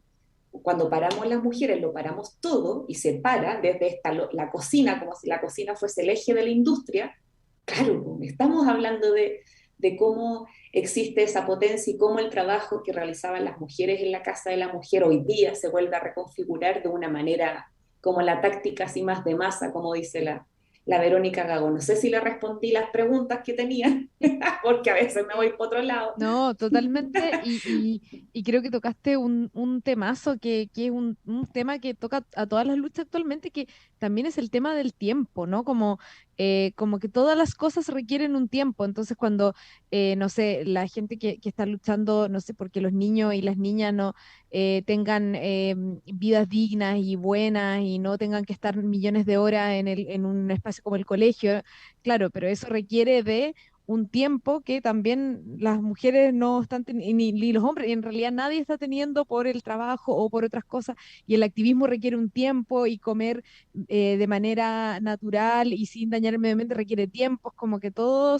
cuando paramos las mujeres lo paramos todo y se para desde la cocina, como si la cocina fuese el eje de la industria. Claro, estamos hablando de cómo existe esa potencia y cómo el trabajo que realizaban las mujeres en la casa de la mujer hoy día se vuelve a reconfigurar de una manera como la táctica así más de masa, como dice la Verónica Gago. No sé si le respondí las preguntas que tenía, porque a veces me voy por otro lado. No, totalmente. Y creo que tocaste un temazo que es un tema que toca a todas las luchas actualmente, que también es el tema del tiempo, ¿no? Como que todas las cosas requieren un tiempo. Entonces, cuando, no sé, la gente que está luchando, no sé, porque los niños y las niñas no tengan vidas dignas y buenas y no tengan que estar millones de horas en un espacio como el colegio, claro, pero eso requiere de un tiempo que también las mujeres no están ni los hombres, en realidad nadie está teniendo por el trabajo o por otras cosas, y el activismo requiere un tiempo y comer de manera natural y sin dañar el medio ambiente requiere tiempos, como que todo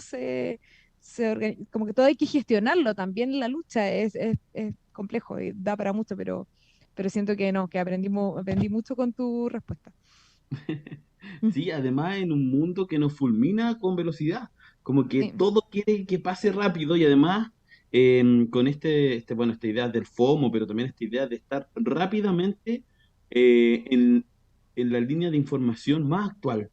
como que todo hay que gestionarlo, también la lucha es complejo y da para mucho, pero siento que no, que aprendí mucho con tu respuesta. Sí, además en un mundo que nos fulmina con velocidad, como que Sí. todo quiere que pase rápido y además con bueno, esta idea del FOMO, pero también esta idea de estar rápidamente eh, en, en la línea de información más actual,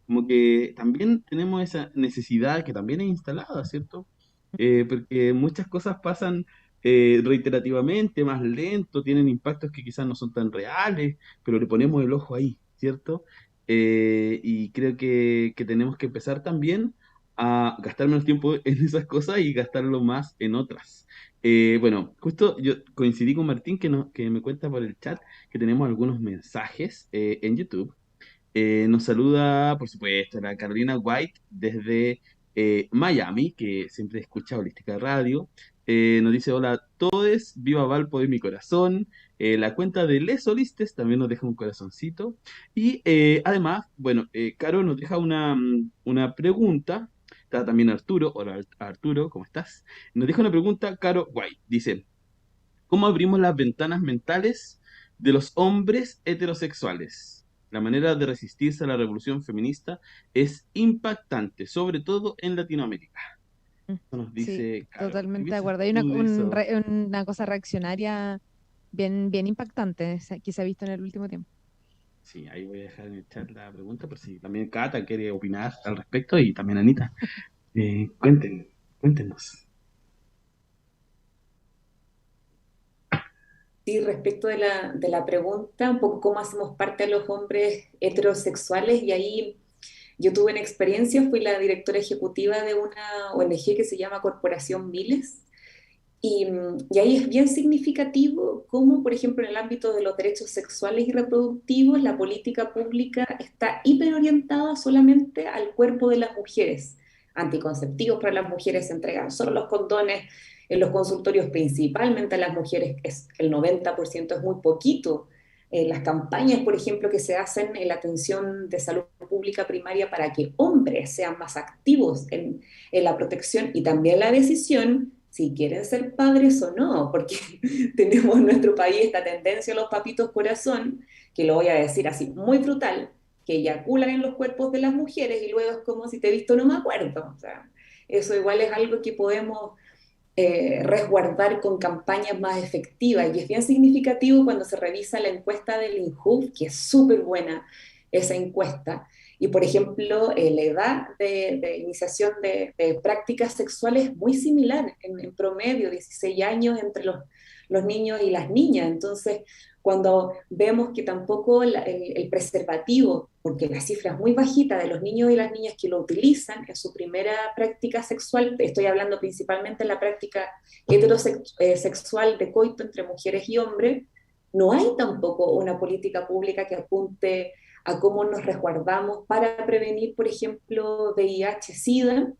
como que también tenemos esa necesidad que también es instalada, ¿cierto? Porque muchas cosas pasan reiterativamente, más lento, tienen impactos que quizás no son tan reales, pero le ponemos el ojo ahí, ¿cierto? Y creo que tenemos que empezar también a gastar menos tiempo en esas cosas y gastarlo más en otras. Bueno, justo yo coincidí con Martín que me cuenta por el chat que tenemos algunos mensajes en YouTube. Nos saluda, por supuesto, la Carolina White desde Miami, que siempre escucha Holística Radio. Nos dice, hola a todos, viva Valpo de mi corazón. La cuenta de Les Solistes también nos deja un corazoncito. Y además, bueno, Caro nos deja una pregunta. Está también Arturo. Hola Arturo, ¿cómo estás? Nos deja una pregunta, Caro White. Dice, ¿cómo abrimos las ventanas mentales de los hombres heterosexuales? La manera de resistirse a la revolución feminista es impactante, sobre todo en Latinoamérica. Mm. Eso nos Sí, dice Caro. ¿Qué totalmente de piensas acuerdo. Hay tú de eso? una cosa reaccionaria bien impactante que se ha visto en el último tiempo. Sí, ahí voy a dejar en el chat la pregunta, por si también Cata quiere opinar al respecto y también Anita. Cuéntenos. Sí, respecto de la pregunta, un poco cómo hacemos parte a los hombres heterosexuales, y ahí yo tuve una experiencia, fui la directora ejecutiva de una ONG que se llama Corporación Miles, y ahí es bien significativo cómo, por ejemplo, en el ámbito de los derechos sexuales y reproductivos, la política pública está hiperorientada solamente al cuerpo de las mujeres. Anticonceptivos para las mujeres se entregan solo los condones en los consultorios, principalmente a las mujeres, es, el 90% es muy poquito. Las campañas, por ejemplo, que se hacen en la atención de salud pública primaria para que hombres sean más activos en la protección y también la decisión si quieren ser padres o no, porque tenemos en nuestro país esta tendencia a los papitos corazón, que lo voy a decir así, muy brutal, que eyaculan en los cuerpos de las mujeres y luego es como si te he visto no me acuerdo. O sea, eso igual es algo que podemos resguardar con campañas más efectivas, y es bien significativo cuando se revisa la encuesta del INJUV, que es súper buena esa encuesta, y por ejemplo la edad de iniciación de prácticas sexuales es muy similar, en promedio 16 años entre los niños y las niñas. Entonces cuando vemos que tampoco el preservativo, porque la cifra es muy bajita de los niños y las niñas que lo utilizan en su primera práctica sexual, estoy hablando principalmente de la práctica heterosexual de coito entre mujeres y hombres, no hay tampoco una política pública que apunte a cómo nos resguardamos para prevenir, por ejemplo, VIH-Sida,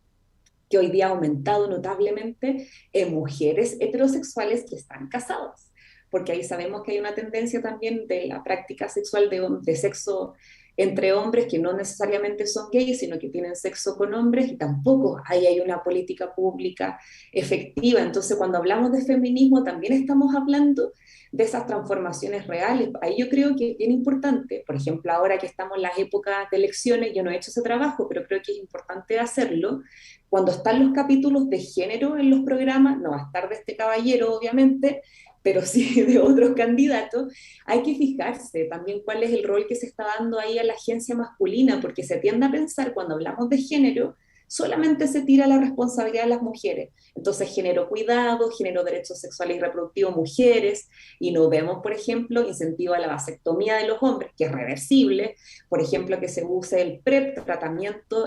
que hoy día ha aumentado notablemente en mujeres heterosexuales que están casadas, porque ahí sabemos que hay una tendencia también de la práctica sexual de sexo entre hombres que no necesariamente son gays, sino que tienen sexo con hombres, y tampoco ahí hay una política pública efectiva. Entonces, cuando hablamos de feminismo, también estamos hablando de esas transformaciones reales. Ahí yo creo que es bien importante, por ejemplo, ahora que estamos en las épocas de elecciones, yo no he hecho ese trabajo, pero creo que es importante hacerlo. Cuando están los capítulos de género en los programas, no va a estar de este caballero, obviamente, pero sí de otros candidatos, hay que fijarse también cuál es el rol que se está dando ahí a la agencia masculina, porque se tiende a pensar cuando hablamos de género, solamente se tira la responsabilidad de las mujeres. Entonces, género cuidado, género derechos sexuales y reproductivos, mujeres, y no vemos, por ejemplo, incentivo a la vasectomía de los hombres, que es reversible, por ejemplo, que se use el PrEP, tratamiento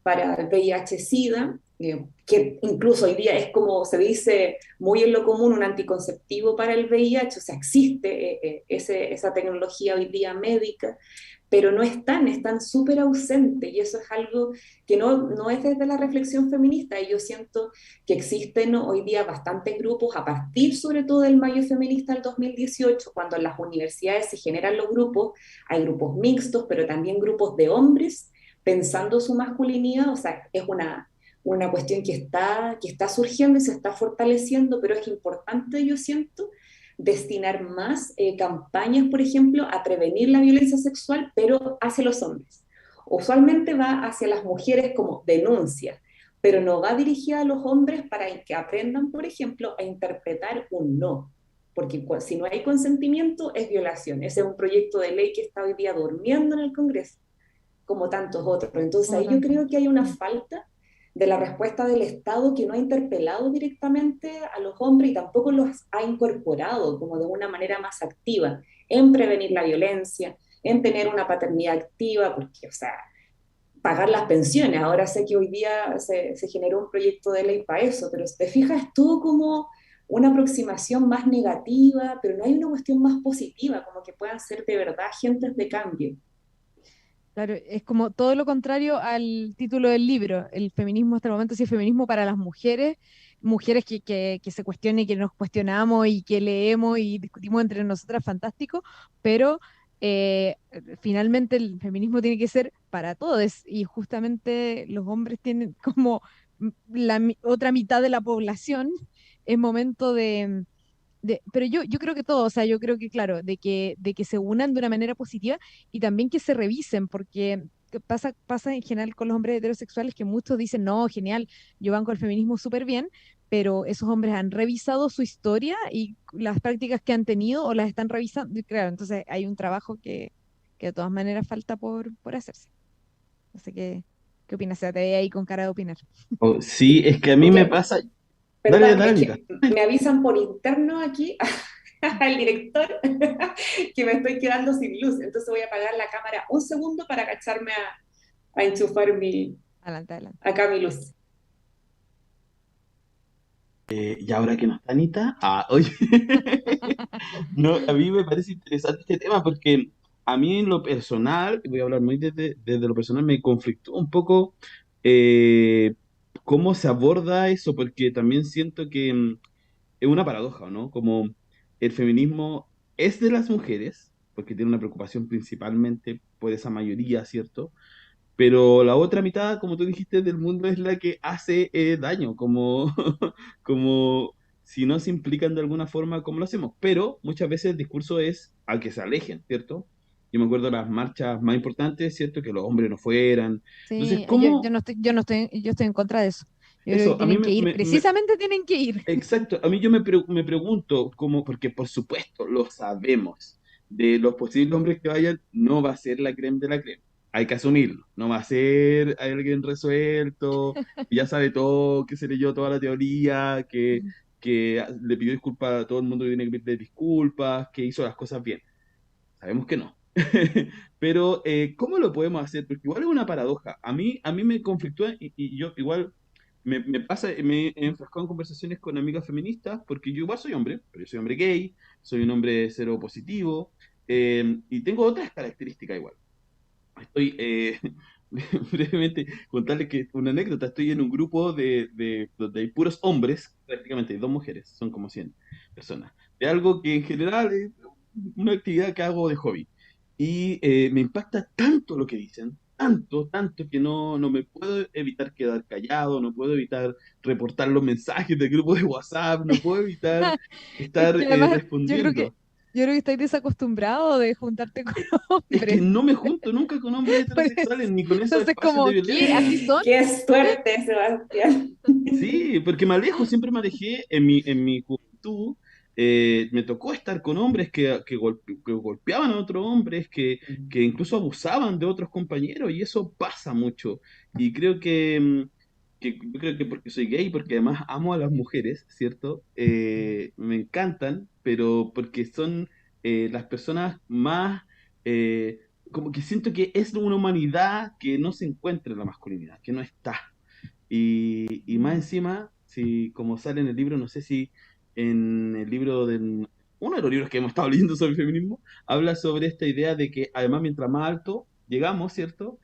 para el VIH-Sida, que incluso hoy día es como se dice muy en lo común, un anticonceptivo para el VIH, o sea, existe esa tecnología hoy día médica, pero no están súper ausentes, y eso es algo que no es desde la reflexión feminista, y yo siento que existen hoy día bastantes grupos, a partir sobre todo del Mayo Feminista del 2018, cuando en las universidades se generan los grupos, hay grupos mixtos, pero también grupos de hombres, pensando su masculinidad. O sea, es una cuestión que está surgiendo y se está fortaleciendo, pero es importante, yo siento, destinar más campañas, por ejemplo, a prevenir la violencia sexual, pero hacia los hombres. Usualmente va hacia las mujeres como denuncia, pero no va dirigida a los hombres para que aprendan, por ejemplo, a interpretar un no. Porque si no hay consentimiento, es violación. Ese es un proyecto de ley que está hoy día durmiendo en el Congreso, como tantos otros. Entonces ahí yo creo que hay una falta de la respuesta del Estado, que no ha interpelado directamente a los hombres y tampoco los ha incorporado como de una manera más activa en prevenir la violencia, en tener una paternidad activa, porque, o sea, pagar las pensiones. Ahora sé que hoy día se generó un proyecto de ley para eso, pero si te fijas, es todo como una aproximación más negativa, pero no hay una cuestión más positiva, como que puedan ser de verdad agentes de cambio. Claro, es como todo lo contrario al título del libro. El feminismo hasta el momento sí es feminismo para las mujeres, mujeres que se cuestionen, que nos cuestionamos y que leemos y discutimos entre nosotras, fantástico, pero eh, finalmente el feminismo tiene que ser para todos, y justamente los hombres tienen como otra mitad de la población. Es momento pero yo creo que todo, o sea, yo creo que, claro, de que se unan de una manera positiva y también que se revisen, porque que pasa en general con los hombres heterosexuales, que muchos dicen, no, genial, yo banco el feminismo súper bien, pero esos hombres han revisado su historia y las prácticas que han tenido o las están revisando. Y claro, entonces hay un trabajo que de todas maneras falta por hacerse. No sé qué opinas, o sea, te veía ahí con cara de opinar. Oh, sí, es que a mí me Oye, pasa. Dale, perdón, dale, es Anita. que me avisan por interno aquí al director que me estoy quedando sin luz, entonces voy a apagar la cámara un segundo para agacharme a enchufar Adelante, adelante. acá mi luz. Y ahora que no está Anita, oye, no, a mí me parece interesante este tema porque a mí en lo personal, y voy a hablar muy desde lo personal, me conflictó un poco eh, cómo se aborda eso, porque también siento que es una paradoja, ¿no? Como el feminismo es de las mujeres, porque tiene una preocupación principalmente por esa mayoría, ¿cierto? Pero la otra mitad, como tú dijiste, del mundo es la que hace daño, como, como si no se implican de alguna forma, como lo hacemos. Pero muchas veces el discurso es a que se alejen, ¿cierto? Yo me acuerdo de las marchas más importantes, ¿cierto? Que los hombres no fueran. Entonces, Sí, yo ¿cómo? no estoy, yo estoy en contra de eso. Yo creo que Eso, a mí tienen que ir, precisamente tienen que ir. exacto, a mí yo me pregunto, cómo, porque por supuesto lo sabemos, de los posibles hombres que vayan, no va a ser la creme de la creme. Hay que asumirlo, no va a ser alguien resuelto, que ya sabe todo, que se leyó toda la teoría, que le pidió disculpas a todo el mundo que tiene que pedirle disculpas, que hizo las cosas bien. Sabemos que no. Pero, ¿cómo lo podemos hacer? Porque igual es una paradoja. A mí me conflictúa y yo igual me pasa, me he enfrascado en conversaciones con amigas feministas, porque yo igual soy hombre, pero yo soy hombre gay, soy un hombre cero positivo, y tengo otras características igual. Estoy, brevemente, contarles que una anécdota, estoy en un grupo donde hay puros hombres, prácticamente hay 2 mujeres, son como 100 personas, de algo que en general es una actividad que hago de hobby. Y me impacta tanto lo que dicen, tanto, tanto, que no me puedo evitar quedar callado, no puedo evitar reportar los mensajes del grupo de WhatsApp, no puedo evitar Es estar que además respondiendo. yo creo que estáis desacostumbrado de juntarte con Es que hombres. no me junto nunca con hombres Por heterosexuales, eso- ni con esos Entonces, espacios de como, ¿qué? violencia. ¿Así son? Qué suerte, Sebastián. Sí, porque me alejo, siempre me alejé en mi juventud. Me tocó estar con hombres que golpeaban a otros hombres, que incluso abusaban de otros compañeros, y eso pasa mucho. Y creo que yo creo que porque soy gay, porque además amo a las mujeres, ¿cierto? Me encantan, pero porque son las personas más, como que siento que es una humanidad que no se encuentra en la masculinidad, que no está. Y más Mm. encima, si como sale en el libro, no sé si en el libro uno de los libros que hemos estado leyendo sobre el feminismo, habla sobre esta idea de que además mientras más alto llegamos, ¿cierto?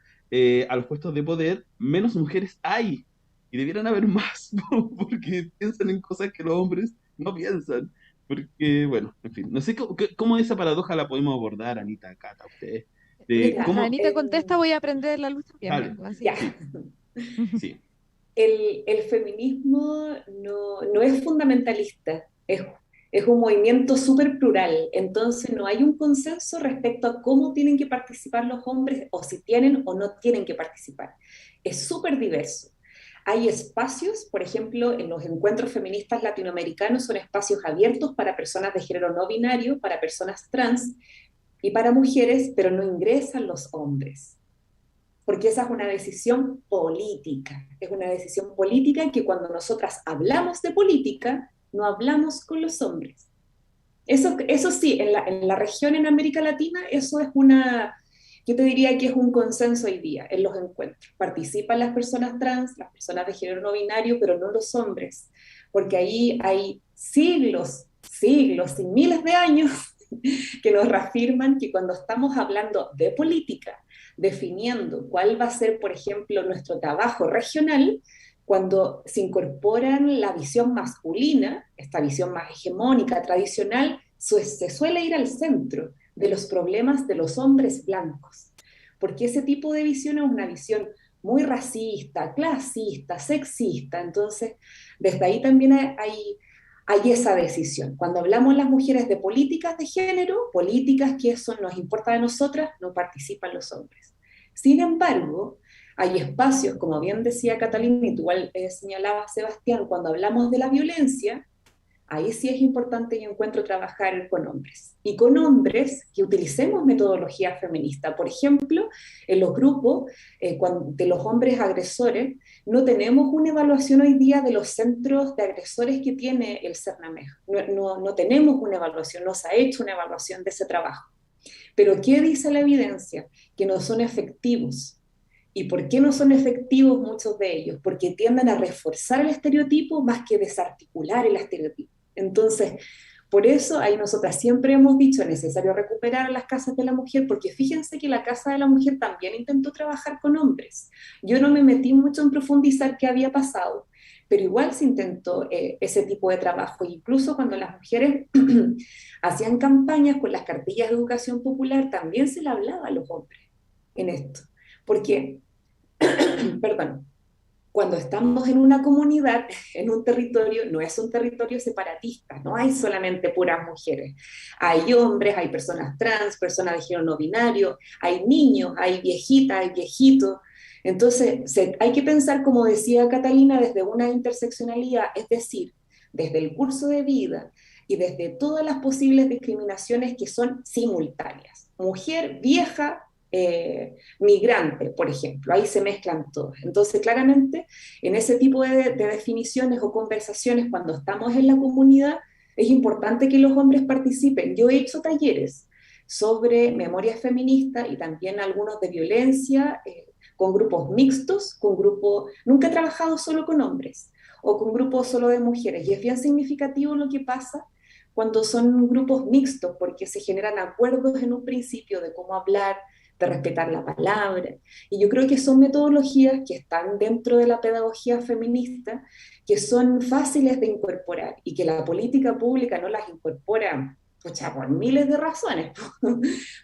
A los puestos de poder, menos mujeres hay. Y debieran haber más, ¿no? Porque piensan en cosas que los hombres no piensan. Porque, bueno, en fin, no sé cómo esa paradoja la podemos abordar, Anita, Cata, ustedes. De Mientras Mira, cómo... Anita contesta, voy a prender la luz también. Dale, Así ya. que. sí, sí. El feminismo no es fundamentalista, es un movimiento súper plural, entonces no hay un consenso respecto a cómo tienen que participar los hombres o si tienen o no tienen que participar. Es súper diverso. Hay espacios, por ejemplo, en los encuentros feministas latinoamericanos son espacios abiertos para personas de género no binario, para personas trans y para mujeres, pero no ingresan los hombres porque esa es una decisión política que cuando nosotras hablamos de política, no hablamos con los hombres. Eso sí, en la región en América Latina, eso es yo te diría que es un consenso hoy día en los encuentros. Participan las personas trans, las personas de género no binario, pero no los hombres, porque ahí hay siglos, siglos y miles de años que nos reafirman que cuando estamos hablando de política, definiendo cuál va a ser, por ejemplo, nuestro trabajo regional, cuando se incorporan la visión masculina, esta visión más hegemónica, tradicional, se suele ir al centro de los problemas de los hombres blancos, porque ese tipo de visión es una visión muy racista, clasista, sexista, entonces desde ahí también hay esa decisión. Cuando hablamos las mujeres de políticas de género, políticas que eso nos importa a nosotras, no participan los hombres. Sin embargo, Hay espacios, como bien decía Catalina, y tú igual señalaba Sebastián, cuando hablamos de la violencia, ahí sí es importante, yo encuentro, trabajar con hombres. Y con hombres que utilicemos metodología feminista. Por ejemplo, en los grupos de los hombres agresores, no tenemos una evaluación hoy día de los centros de agresores que tiene el CERNAMEJ. No tenemos una evaluación, no se ha hecho una evaluación de ese trabajo. Pero ¿qué dice la evidencia? Que no son efectivos. ¿Y por qué no son efectivos muchos de ellos? Porque tienden a reforzar el estereotipo más que desarticular el estereotipo. Entonces, por eso ahí nosotras siempre hemos dicho, es necesario recuperar las casas de la mujer, porque fíjense que la Casa de la Mujer también intentó trabajar con hombres. Yo no me metí mucho en profundizar qué había pasado, pero igual se intentó ese tipo de trabajo. Incluso cuando las mujeres hacían campañas con las cartillas de educación popular, también se le hablaba a los hombres en esto. Porque, perdón, cuando estamos en una comunidad, en un territorio, no es un territorio separatista, no hay solamente puras mujeres. Hay hombres, hay personas trans, personas de género no binario, hay niños, hay viejitas, hay viejitos. Entonces, hay que pensar, como decía Catalina, desde una interseccionalidad, es decir, desde el curso de vida y desde todas las posibles discriminaciones que son simultáneas. Mujer, vieja, migrante, por ejemplo, ahí se mezclan todas. Entonces, claramente, en ese tipo de definiciones o conversaciones, cuando estamos en la comunidad, es importante que los hombres participen. Yo he hecho talleres sobre memoria feminista y también algunos de violencia, con grupos mixtos, con grupos, nunca he trabajado solo con hombres o con grupos solo de mujeres, y es bien significativo lo que pasa cuando son grupos mixtos, porque se generan acuerdos en un principio de cómo hablar, de respetar la palabra. Y yo creo que son metodologías que están dentro de la pedagogía feminista, que son fáciles de incorporar y que la política pública no las incorpora, pucha, por miles de razones,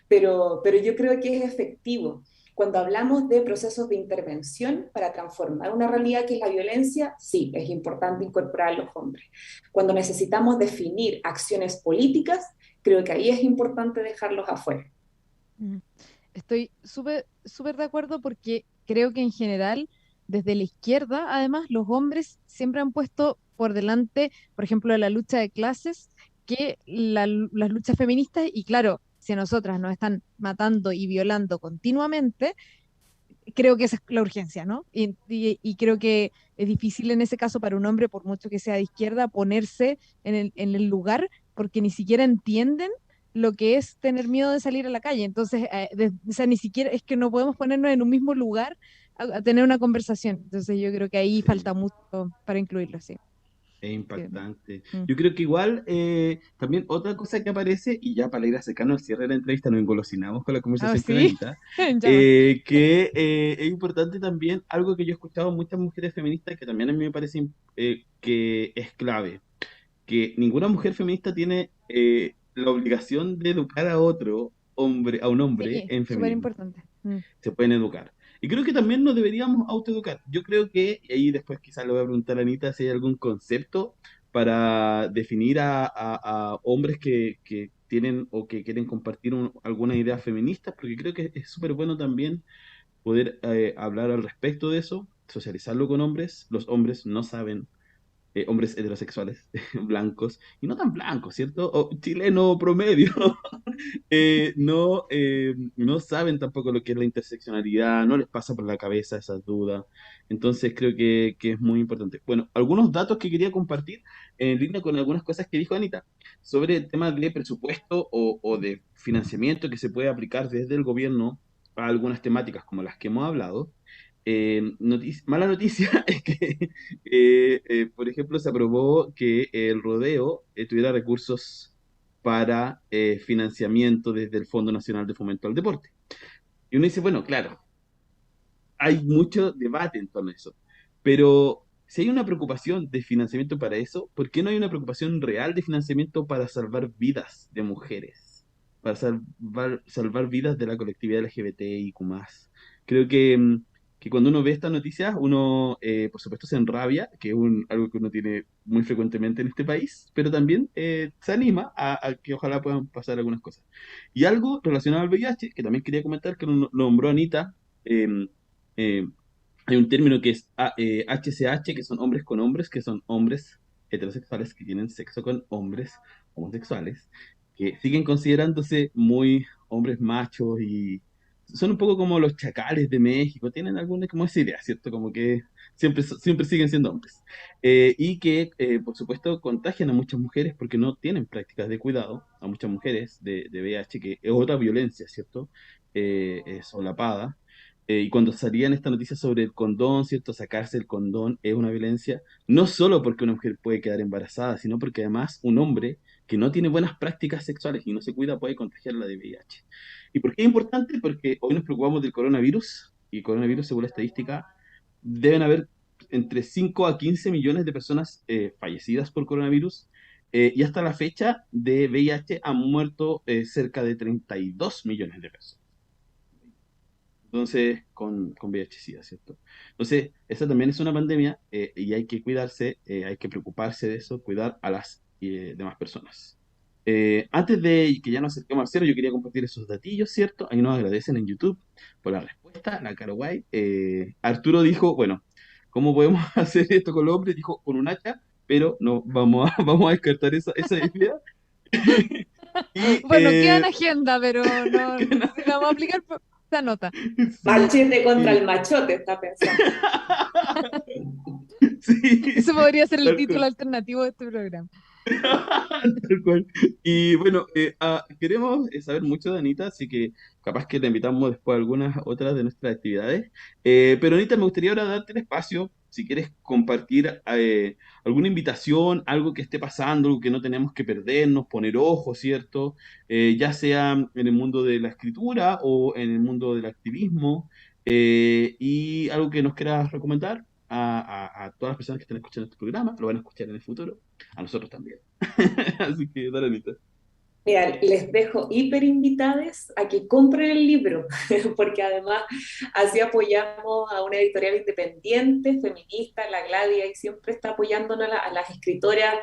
pero yo creo que es efectivo. Cuando hablamos de procesos de intervención para transformar una realidad que es la violencia, sí, es importante incorporar a los hombres. Cuando necesitamos definir acciones políticas, creo que ahí es importante dejarlos afuera. Mm. Estoy súper de acuerdo porque creo que en general, desde la izquierda, además, los hombres siempre han puesto por delante, por ejemplo, la lucha de clases, que las luchas feministas, y claro, si a nosotras nos están matando y violando continuamente, creo que esa es la urgencia, ¿no? Y creo que es difícil en ese caso para un hombre, por mucho que sea de izquierda, ponerse en el lugar porque ni siquiera entienden lo que es tener miedo de salir a la calle. Entonces, o sea, ni siquiera es que no podemos ponernos en un mismo lugar a tener una conversación. Entonces, yo creo que ahí Sí. falta mucho para incluirlo, sí. Es Sí. impactante. Mm. Yo creo que igual, también otra cosa que aparece, y ya para ir acercando al cierre de la entrevista, nos engolosinamos con la Ah, conversación con sí, Anita, ya. que es importante también, algo que yo he escuchado a muchas mujeres feministas, que también a mí me parece que es clave, que ninguna mujer feminista tiene la obligación de educar a otro hombre, a un hombre Sí, en súper feminismo. importante. Mm. Se pueden educar. Y creo que también nos deberíamos autoeducar. Yo creo que, y ahí después quizás le voy a preguntar a Anita si hay algún concepto para definir a hombres que tienen o que quieren compartir alguna idea feminista, porque creo que es súper bueno también poder hablar al respecto de eso, socializarlo con hombres. Los hombres no saben, hombres heterosexuales blancos, y no tan blancos, ¿cierto? O chileno promedio, no saben tampoco lo que es la interseccionalidad, no les pasa por la cabeza esas dudas. Entonces creo que es muy importante. Bueno, algunos datos que quería compartir en línea con algunas cosas que dijo Anita sobre el tema de presupuesto o de financiamiento que se puede aplicar desde el gobierno a algunas temáticas como las que hemos hablado. Mala noticia es que, por ejemplo, se aprobó que el rodeo tuviera recursos para financiamiento desde el Fondo Nacional de Fomento al Deporte. Y uno dice, bueno, claro, hay mucho debate en torno a eso, pero si hay una preocupación de financiamiento para eso, ¿por qué no hay una preocupación real de financiamiento para salvar vidas de mujeres? Para salvar vidas de la colectividad LGBTIQ+. Creo que cuando uno ve estas noticias, uno, por supuesto, se enrabia, que es algo que uno tiene muy frecuentemente en este país, pero también se anima a que ojalá puedan pasar algunas cosas. Y algo relacionado al VIH, que también quería comentar, que lo nombró Anita, eh, Hay un término que es HCH, que son hombres con hombres, que son hombres heterosexuales que tienen sexo con hombres homosexuales, que siguen considerándose muy hombres machos y son un poco como los chacales de México, tienen alguna como esa idea, ¿cierto? Como que siempre siguen siendo hombres. Y que, por supuesto, contagian a muchas mujeres porque no tienen prácticas de cuidado, a muchas mujeres de VIH, que es otra violencia, ¿cierto? Solapada. Y cuando salían estas noticias sobre el condón, ¿cierto? Sacarse el condón es una violencia, no solo porque una mujer puede quedar embarazada, sino porque además un hombre que no tiene buenas prácticas sexuales y no se cuida puede contagiarla de VIH. ¿Y por qué es importante? Porque hoy nos preocupamos del coronavirus y el coronavirus, según la estadística, deben haber entre 5 a 15 millones de personas fallecidas por coronavirus. Y hasta la fecha de VIH han muerto cerca de 32 millones de personas. Entonces, con VIH-Sida, ¿cierto? Entonces, esa también es una pandemia y hay que cuidarse, hay que preocuparse de eso, cuidar a las demás personas. Antes de que ya nos acerquemos al cierre, yo quería compartir esos datillos, ¿cierto? Ahí nos agradecen en YouTube por la respuesta, la Caroguay. Arturo dijo, bueno, ¿cómo podemos hacer esto con los hombres? Dijo, con un hacha, pero no, vamos a descartar esa idea. Y, Bueno, queda en agenda, pero no, si la vamos a aplicar, pues, esa nota. sí, Machete contra y- el machote, está pensando. sí, Eso podría ser el tal título cual. alternativo de este programa. Tal cual. Y bueno, queremos saber mucho de Anita, así que capaz que la invitamos después a algunas otras de nuestras actividades. Pero Anita, me gustaría ahora darte el espacio, si quieres compartir alguna invitación, algo que esté pasando, algo que no tenemos que perdernos, poner ojo, ¿cierto? Ya sea en el mundo de la escritura o en el mundo del activismo, y algo que nos quieras recomendar a todas las personas que están escuchando este programa, lo van a escuchar en el futuro, a nosotros también. Así que, dale, Anita. Mira, les dejo hiper invitades a que compren el libro, porque además así apoyamos a una editorial independiente, feminista, la Gladia, y siempre está apoyándonos a las escritoras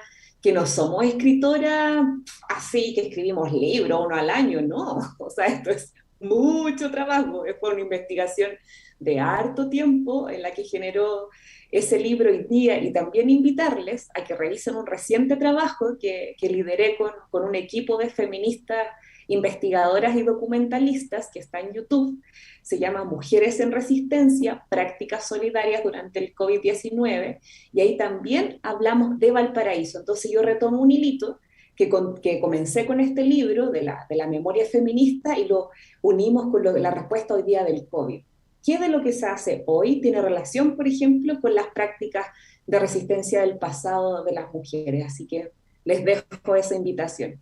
que no somos escritoras así que escribimos libros uno al año, no. O sea, esto es mucho trabajo, fue una investigación de harto tiempo en la que generó ese libro hoy día y también invitarles a que revisen un reciente trabajo que lideré con un equipo de feministas investigadoras y documentalistas que está en YouTube. Se llama Mujeres en Resistencia, Prácticas Solidarias durante el COVID-19 y ahí también hablamos de Valparaíso. Entonces yo retomo un hilito que comencé con este libro de la memoria feminista y lo unimos con la respuesta hoy día del COVID. ¿Qué de lo que se hace hoy tiene relación, por ejemplo, con las prácticas de resistencia del pasado de las mujeres? Así que les dejo esa invitación.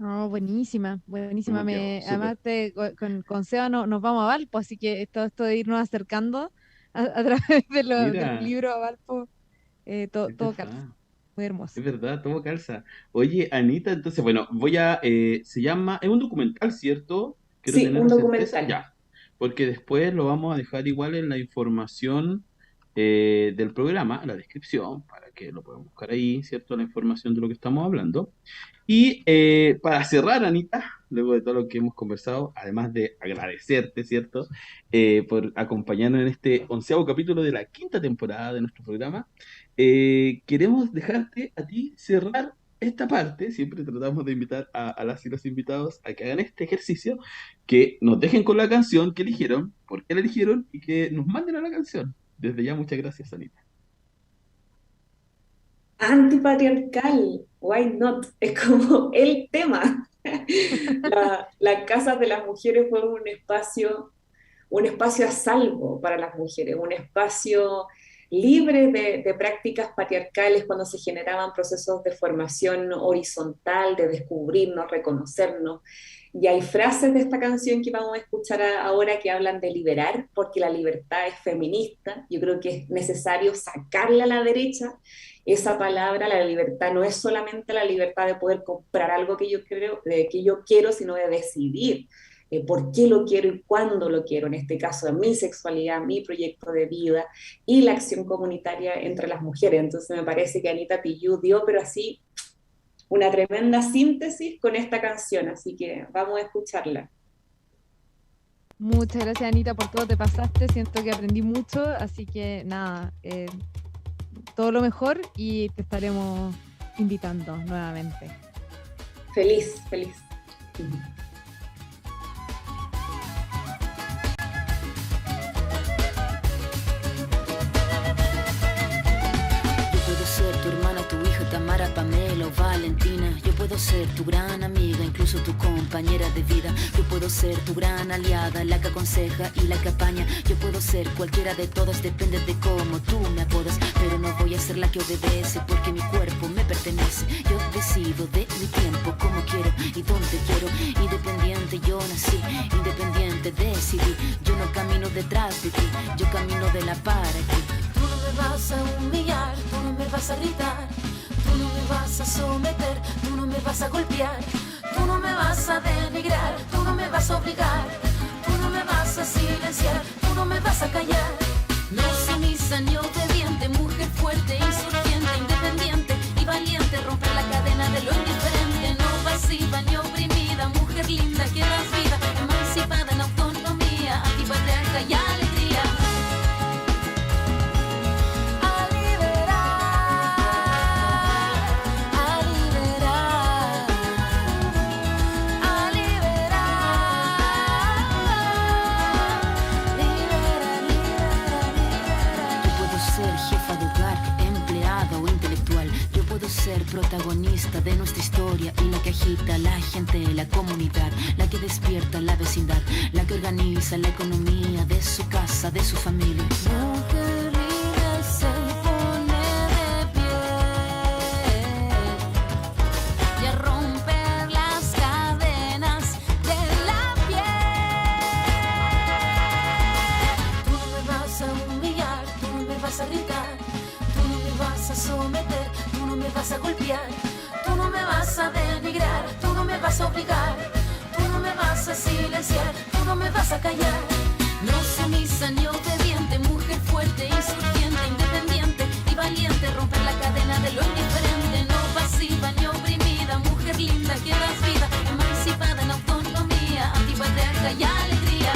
Oh, buenísima, buenísima. Hemos quedado súper. Además, con Seba nos vamos a Valpo, así que todo esto de irnos acercando a través de los Mira, libros a Valpo, es todo calza. verdad, Muy hermoso. es verdad, todo calza. Oye, Anita, entonces, bueno, se llama, es un documental, ¿cierto? Quiero Sí, tener un la certeza, documental. ya, porque después lo vamos a dejar igual en la información del programa, la descripción, para que lo puedan buscar ahí, ¿cierto? La información de lo que estamos hablando. Y para cerrar, Anita, luego de todo lo que hemos conversado, además de agradecerte, ¿cierto? Por acompañarnos en este 11º capítulo de la quinta temporada de nuestro programa, queremos dejarte a ti cerrar esta parte. Siempre tratamos de invitar a las y los invitados a que hagan este ejercicio, que nos dejen con la canción que eligieron, por qué la eligieron y que nos manden a la canción. Desde ya, muchas gracias, Anita. Antipatriarcal, why not? Es como el tema. Las casas de las mujeres fue un espacio a salvo para las mujeres, un espacio libre de prácticas patriarcales cuando se generaban procesos de formación horizontal, de descubrirnos, reconocernos. Y hay frases de esta canción que vamos a escuchar ahora que hablan de liberar, porque la libertad es feminista. Yo creo que es necesario sacarla a la derecha. Esa palabra, la libertad, no es solamente la libertad de poder comprar algo que yo creo, que yo quiero, sino de decidir por qué lo quiero y cuándo lo quiero, en este caso de mi sexualidad, mi proyecto de vida y la acción comunitaria entre las mujeres. Entonces me parece que Anita Tijoux dio, pero así, una tremenda síntesis con esta canción, así que vamos a escucharla. Muchas gracias, Anita, por todo, te pasaste, siento que aprendí mucho, así que nada, todo lo mejor y te estaremos invitando nuevamente. Feliz, feliz. Yo puedo ser tu hermana, tu hija, Tamara, Pamela o Valentina. Yo puedo ser tu gran amiga, incluso tu compañera de vida. Yo puedo ser tu gran aliada, la que aconseja y la que apaña. Yo puedo ser cualquiera de todas, depende de cómo tú me apodas. Pero no voy a ser la que obedece, porque mi cuerpo me pertenece. Yo decido de mi tiempo, como quiero y donde quiero. Independiente yo nací, independiente decidí. Yo no camino detrás de ti, yo camino de la para ti. Tú no me vas a humillar, tú no me vas a gritar, tú no me vas a someter, tú no me vas a golpear, tú no me vas a denigrar, tú no me vas a obligar, tú no me vas a silenciar, tú no me vas a callar. No sumisa ni obediente, mujer fuerte, insurgente, independiente y valiente, romper la cadena de lo indiferente, no pasiva ni oprimida, mujer linda que das vida, emancipada en autonomía, antipatriarca y alegría. Ser protagonista de nuestra historia y la que agita a la gente, la comunidad, la que despierta la vecindad, la que organiza la economía de su casa, de su familia. Mujer libre se pone de pie y a romper las cadenas de la piel. Tú no me vas a humillar, tú no me vas a gritar, tú no me vas a someter, tú no me vas a golpear, tú no me vas a denigrar, tú no me vas a obligar, tú no me vas a silenciar, tú no me vas a callar. No sumisa ni obediente, mujer fuerte, insurgente, independiente y valiente, romper la cadena de lo indiferente, no pasiva ni oprimida, mujer linda que das vida, emancipada en autonomía, antipatriarca y alegría.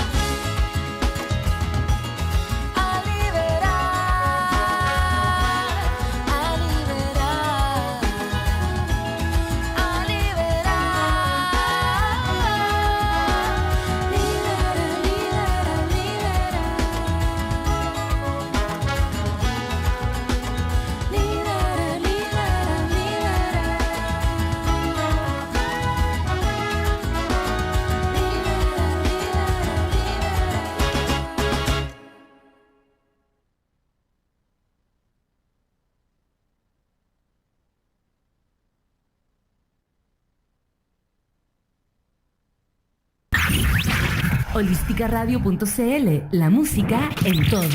Holisticaradio.cl, la música en todo.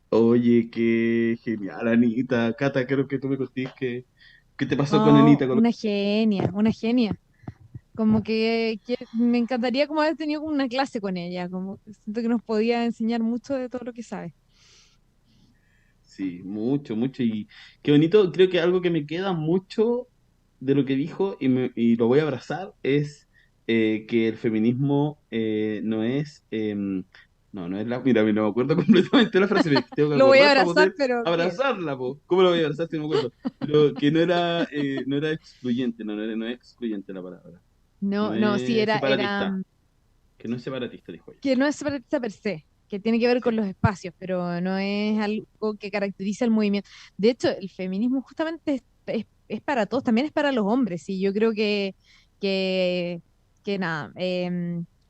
Oye, qué genial, Anita. Cata, creo que tú me contaste qué te pasó con Anita. Una genia, una genia. Como que me encantaría como haber tenido como una clase con ella, como que siento que nos podía enseñar mucho de todo lo que sabe. Sí, mucho, mucho. Y qué bonito, creo que algo que me queda mucho de lo que dijo y lo voy a abrazar es que el feminismo no es... no es la... Mira, no me acuerdo completamente la frase, me tengo que Lo voy a acordar para abrazar, poder pero abrazarla, po. ¿Cómo lo voy a abrazar si no me acuerdo? Pero que no era excluyente, no es excluyente la palabra. No no, sí, es era separatista. Que no es separatista, dijo ella. que no es separatista per se, que tiene que ver con Sí. los espacios, pero no es algo que caracteriza el movimiento. De hecho, el feminismo justamente es para todos, también es para los hombres, y yo creo que, que nada,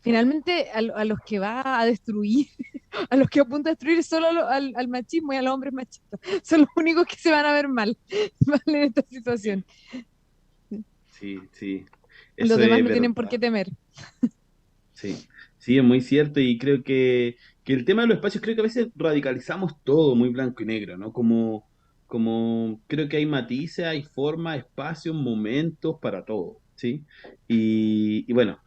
finalmente a los que va a destruir, a los que apunta a destruir es solo al machismo y a los hombres machistas, son los únicos que se van a ver mal, mal en esta situación. Sí, sí. Los Eso demás es no tienen por verdad. qué temer. Sí, sí, es muy cierto y creo que el tema de los espacios, creo que a veces radicalizamos todo muy blanco y negro, ¿no? Como creo que hay matices, hay formas, espacios, momentos para todo, ¿sí? Y bueno,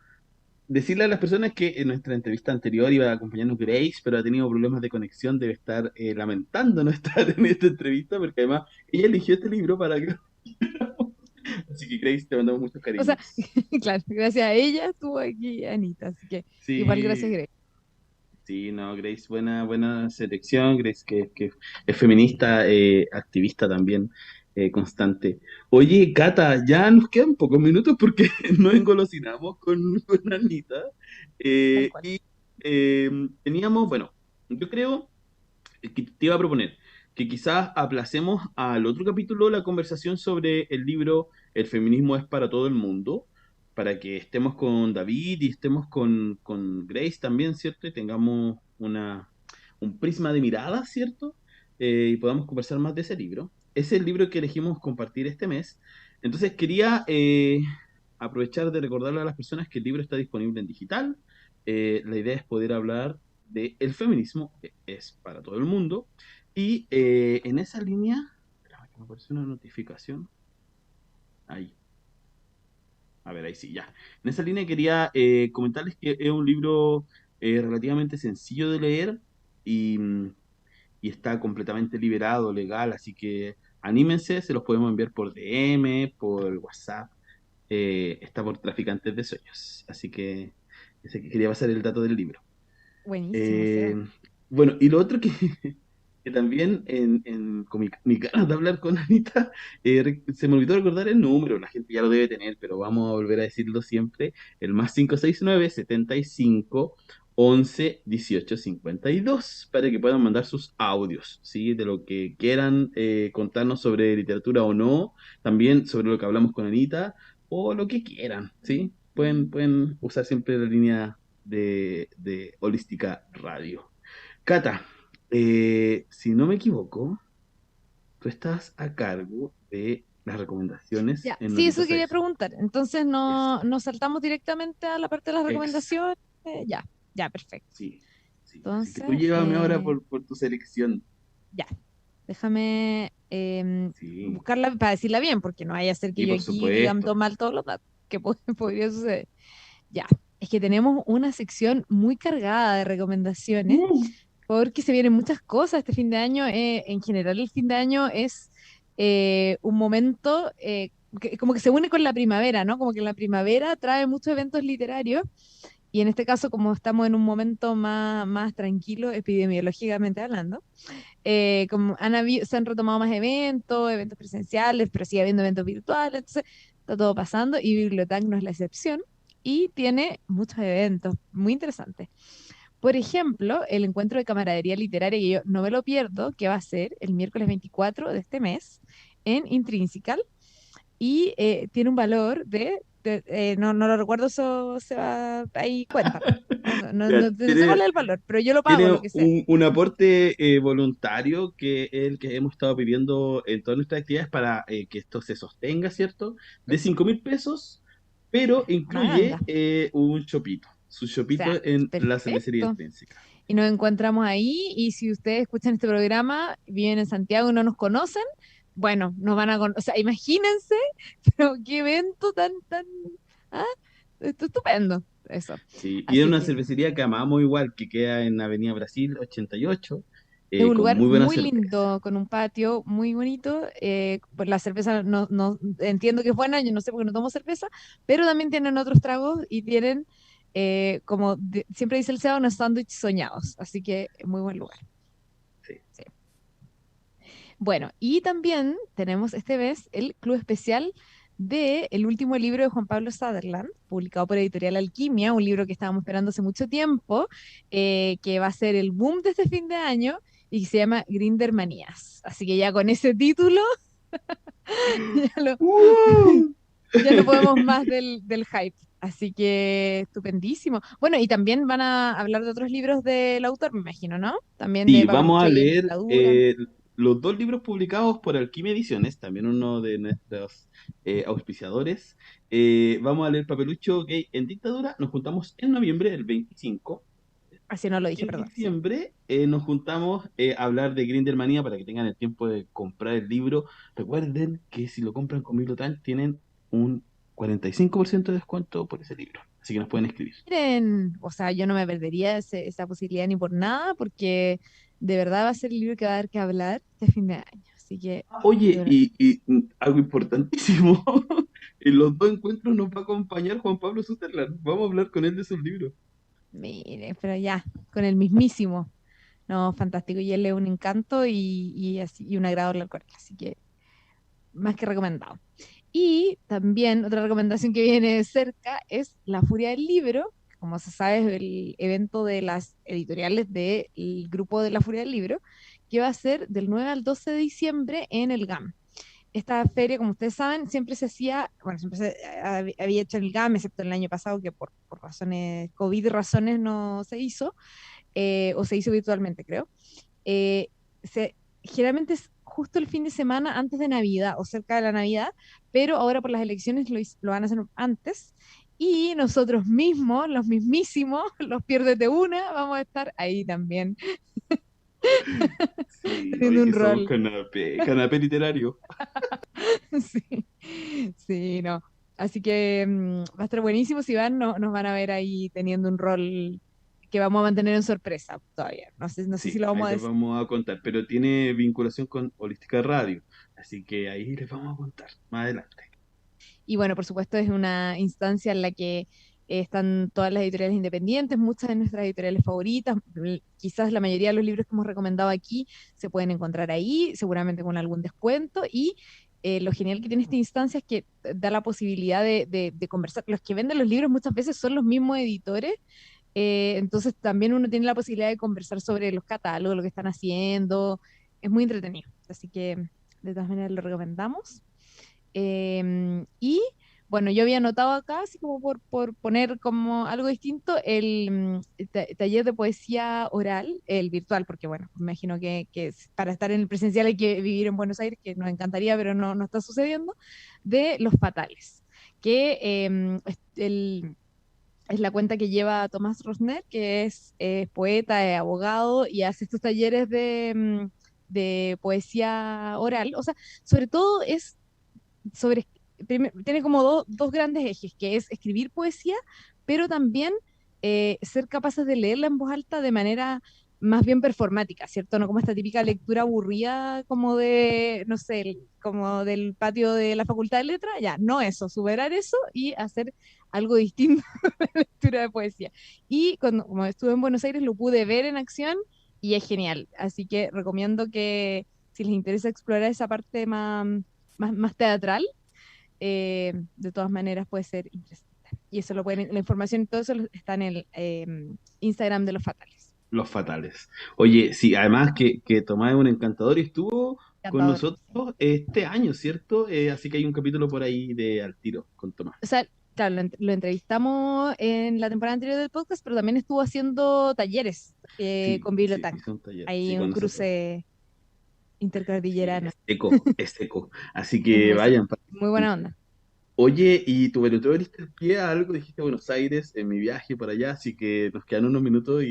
decirle a las personas que en nuestra entrevista anterior iba a acompañarnos Grace, pero ha tenido problemas de conexión, debe estar lamentando no estar en esta entrevista, porque además ella eligió este libro para que Así que Grace, te mandamos muchos O sea, cariños. claro, gracias a ella estuvo aquí Anita, así que igual gracias, Sí, Grace. sí, no, Grace, buena selección. Grace que es feminista, activista también, constante. Oye, Cata, ya nos quedan pocos minutos porque nos engolosinamos con Anita. Tal cual. Y teníamos, bueno, yo creo que te iba a proponer que quizás aplacemos al otro capítulo la conversación sobre el libro El feminismo es para todo el mundo, para que estemos con David y estemos con Grace también, ¿cierto? Y tengamos un prisma de mirada, ¿cierto? Y podamos conversar más de ese libro. Es el libro que elegimos compartir este mes. Entonces quería aprovechar de recordarle a las personas que el libro está disponible en digital. La idea es poder hablar de el feminismo es para todo el mundo. Y en esa línea, espérame que me apareció una notificación. Ahí, a ver, ahí sí, ya. En esa línea quería comentarles que es un libro relativamente sencillo de leer y, y está completamente liberado, legal, así que anímense, se los podemos enviar por DM, por WhatsApp, está por Traficantes de Sueños. Así que ese que quería pasar el dato del libro. Buenísimo, Eh, Seba. bueno, y lo otro que también con mi ganas de hablar con Anita, se me olvidó recordar el número, la gente ya lo debe tener, pero vamos a volver a decirlo siempre, el más 569-75-11-18-52, para que puedan mandar sus audios, ¿sí? De lo que quieran contarnos sobre literatura o no, también sobre lo que hablamos con Anita, o lo que quieran, ¿sí? Pueden usar siempre la línea de Holística Radio. Cata, si no me equivoco, tú estás a cargo de las recomendaciones Ya, en sí, eso Notitas quería Extra. preguntar. Entonces Eso, no nos saltamos directamente a la parte de las ex, recomendaciones. Ya, ya, perfecto. sí, sí. Así que tú Entonces, llévame ahora por tu selección. ya, déjame Sí, buscarla para decirla bien, porque no vaya a ser que y yo por aquí diga supuesto. todo mal todos los datos, que podría suceder. Ya, es que tenemos una sección muy cargada de recomendaciones, porque se vienen muchas cosas este fin de año. En general, el fin de año es un momento como que se une con la primavera, ¿no? Como que la primavera trae muchos eventos literarios. Y en este caso, como estamos en un momento más tranquilo, epidemiológicamente hablando, como se han retomado más eventos presenciales, pero sigue habiendo eventos virtuales, entonces está todo pasando y Bibliotac no es la excepción y tiene muchos eventos muy interesantes. Por ejemplo, el encuentro de camaradería literaria, que yo no me lo pierdo, que va a ser el miércoles 24 de este mes en Intrinsical y tiene un valor no lo recuerdo, eso se va ahí, cuéntalo. Ya, No sé cuál es el valor, pero yo lo pago, tiene lo que sea. un aporte voluntario que es el que hemos estado pidiendo en todas nuestras actividades para que esto se sostenga, ¿cierto? De 5.000 pesos, pero Una ganga. incluye un chopito, su O chopito sea, en la cervecería perfecto. intrínseca. Y nos encontramos ahí y si ustedes escuchan este programa, viven en Santiago y no nos conocen, bueno, nos van a conocer, o sea, imagínense, pero qué evento tan, ah, esto estupendo, eso. Sí, y es Así una que cervecería que amamos igual, que queda en Avenida Brasil 88, es un con lugar muy buena muy cerveza. lindo, con un patio muy bonito, pues la cerveza no entiendo que es buena, yo no sé porque no tomo cerveza, pero también tienen otros tragos y tienen, siempre dice el Seba, unos sándwiches soñados, así que muy buen lugar. Sí. Sí. Bueno, y también tenemos este mes el club especial de el último libro de Juan Pablo Sutherland, publicado por Editorial Alquimia, un libro que estábamos esperando hace mucho tiempo, que va a ser el boom de este fin de año y que se llama Grindermanías. Así que ya con ese título ya, ¡Uh! ya no podemos más del hype. Así que estupendísimo. Bueno, y también van a hablar de otros libros del autor, me imagino, ¿no? También de Sí, vamos Papelucho a y en leer dictadura. los dos libros publicados por Alquimia Ediciones, también uno de nuestros auspiciadores. Vamos a leer Papelucho Gay en Dictadura. Nos juntamos en noviembre, el 25. Así no lo dije, En perdón, sí. diciembre nos juntamos a hablar de Grindelmanía para que tengan el tiempo de comprar el libro. Recuerden que si lo compran con Biblioteca tienen un 45% de descuento por ese libro. Así que nos pueden escribir. Miren, o sea, yo no me perdería esa posibilidad ni por nada, porque de verdad va a ser el libro que va a dar que hablar este fin de año. Así que, de Oye, verdad. algo importantísimo. En los dos encuentros nos va a acompañar Juan Pablo Sutherland. Vamos a hablar con él de sus libros. Mire, pero ya, con el mismísimo. No, fantástico. Y él es un encanto y un agrado hablar con él. Así que más que recomendado. Y también otra recomendación que viene de cerca es La Furia del Libro. Como se sabe, es el evento de las editoriales del grupo de La Furia del Libro, que va a ser del 9 al 12 de diciembre en el GAM. Esta feria, como ustedes saben, siempre se hacía, bueno, siempre se había hecho en el GAM, excepto el año pasado, que por razones, COVID razones no se hizo, o se hizo virtualmente, creo. Eh, Generalmente es justo el fin de semana antes de Navidad o cerca de la Navidad, pero ahora por las elecciones lo van a hacer antes. Y nosotros mismos, los mismísimos, los pierdes de una, vamos a estar ahí también, Sí, teniendo oye, un que somos rol. canapé literario. Sí, sí, no. Así que va a estar buenísimo si van, nos van a ver ahí teniendo un rol que vamos a mantener en sorpresa todavía. No sé si Sí, lo ahí vamos a les decir. vamos a contar, pero tiene vinculación con Holística Radio, así que ahí les vamos a contar más adelante. Y bueno, por supuesto es una instancia en la que están todas las editoriales independientes, muchas de nuestras editoriales favoritas, quizás la mayoría de los libros que hemos recomendado aquí se pueden encontrar ahí, seguramente con algún descuento. Y lo genial que tiene esta instancia es que da la posibilidad de conversar. Los que venden los libros muchas veces son los mismos editores, entonces también uno tiene la posibilidad de conversar sobre los catálogos, lo que están haciendo. Es muy entretenido, así que de todas maneras lo recomendamos. Y bueno, yo había anotado acá, así como por poner como algo distinto, el taller de poesía oral, el virtual, porque bueno, me imagino que para estar en el presencial hay que vivir en Buenos Aires, que nos encantaría, pero no está sucediendo, de Los Fatales, que es la cuenta que lleva Tomás Rosner, que es poeta, abogado y hace estos talleres de poesía oral. O sea, sobre todo es sobre, tiene como dos grandes ejes, que es escribir poesía, pero también ser capaces de leerla en voz alta de manera más bien performática, ¿cierto? No como esta típica lectura aburrida como de, no sé, como del patio de la Facultad de Letras, ya, no eso, superar eso y hacer algo distinto de la lectura de poesía. Y como estuve en Buenos Aires lo pude ver en acción y es genial, así que recomiendo que si les interesa explorar esa parte más teatral, de todas maneras puede ser interesante. Y eso la información y todo eso está en el Instagram de Los Fatales. Los Fatales. Oye, sí, además que Tomás es un encantador y estuvo con Encantador. nosotros este año, ¿cierto? Así que hay un capítulo por ahí de Al Tiro con Tomás. O sea, claro, lo entrevistamos en la temporada anterior del podcast, pero también estuvo haciendo talleres Sí, con sí, Bibliotank. hizo un taller, sí, Hay con un nosotros. cruce Sí, intercordillerano. es seco, es seco. Así Es que muy seco. vayan. Muy buena onda. Oye, y tú, bueno, tú abriste el pie a algo, dijiste Buenos Aires en mi viaje para allá, así que nos quedan unos minutos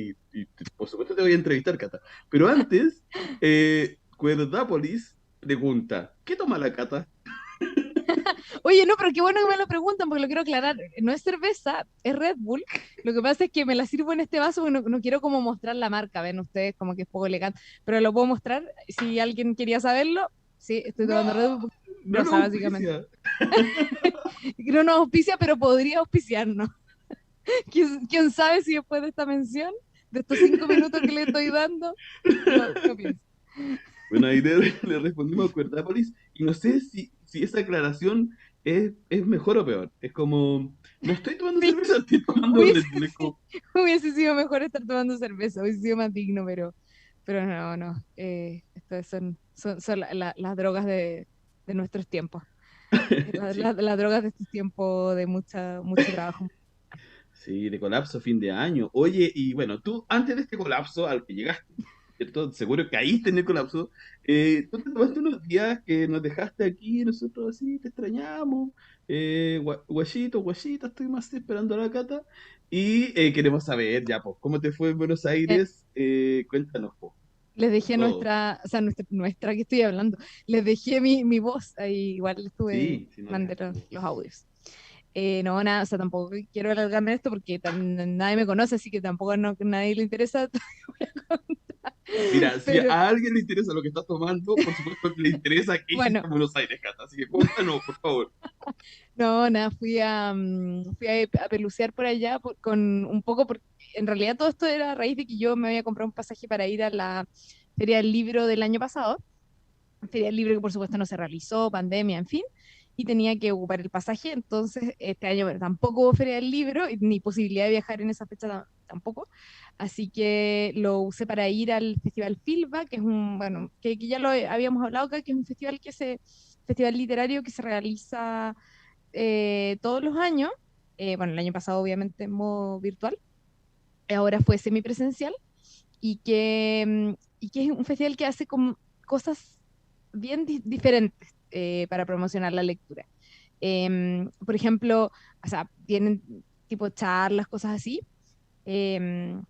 por supuesto te voy a entrevistar, Cata. Pero antes, Cuerdápolis pregunta, ¿qué toma la Cata? Oye, no, pero qué bueno que me lo preguntan porque lo quiero aclarar. No es cerveza, es Red Bull. Lo que pasa es que me la sirvo en este vaso porque no quiero como mostrar la marca, ven ustedes como que es poco elegante, pero lo puedo mostrar si alguien quería saberlo. Sí, estoy No, tomando Red Bull no nos rosa, básicamente. auspicia. No nos auspicia, pero podría auspiciarnos. ¿Quién sabe si después de esta mención, de estos 5 minutos que le estoy dando, lo pienso? Bueno, ahí le respondimos a Cuerdápolis y no sé si esa aclaración es mejor o peor. Es como, no estoy tomando Sí, cerveza, estoy tomando hubiese, Red Bull. Es como, hubiese sido mejor estar tomando cerveza, hubiese sido más digno, pero no. Estas son las drogas de nuestros tiempos. sí, Las drogas de estos tiempos de mucho trabajo. sí, de colapso fin de año. Oye, y bueno, tú antes de este colapso al que llegaste, ¿cierto? Seguro caíste en el colapso. Tú te tomaste unos días que nos dejaste aquí, nosotros así, te extrañamos. Guachito, guachita, estoy más esperando a la Cata. Y queremos saber ya, pues, ¿cómo te fue en Buenos Eh, Aires? Cuéntanos, pues, Les dejé todo. o sea, nuestra que estoy hablando, les dejé mi voz, ahí igual Sí, sí, nos mandé dejaste tu los voz. audios. No, nada, o sea, tampoco quiero alargarme en esto porque nadie me conoce, así que tampoco nadie le interesa. Mira, si Pero a alguien le interesa lo que estás tomando, por supuesto que le interesa que bueno, en Buenos Aires, Cata. Así que cuéntanos, por favor. No, nada, fui a pelucear por allá con un poco, porque en realidad todo esto era a raíz de que yo me había comprado un pasaje para ir a la Feria del Libro del año pasado. Feria del Libro que por supuesto no se realizó, pandemia, en fin, y tenía que ocupar el pasaje, entonces este año bueno, tampoco hubo Feria del Libro, ni posibilidad de viajar en esa fecha tampoco, así que lo usé para ir al Festival Filba, que es un, bueno, que ya lo habíamos hablado acá, que es un festival literario que se realiza todos los años, bueno, el año pasado obviamente en modo virtual, ahora fue semipresencial, y que es un festival que hace como cosas bien diferentes para promocionar la lectura. Por ejemplo, o sea, tienen tipo charlas, cosas así, em,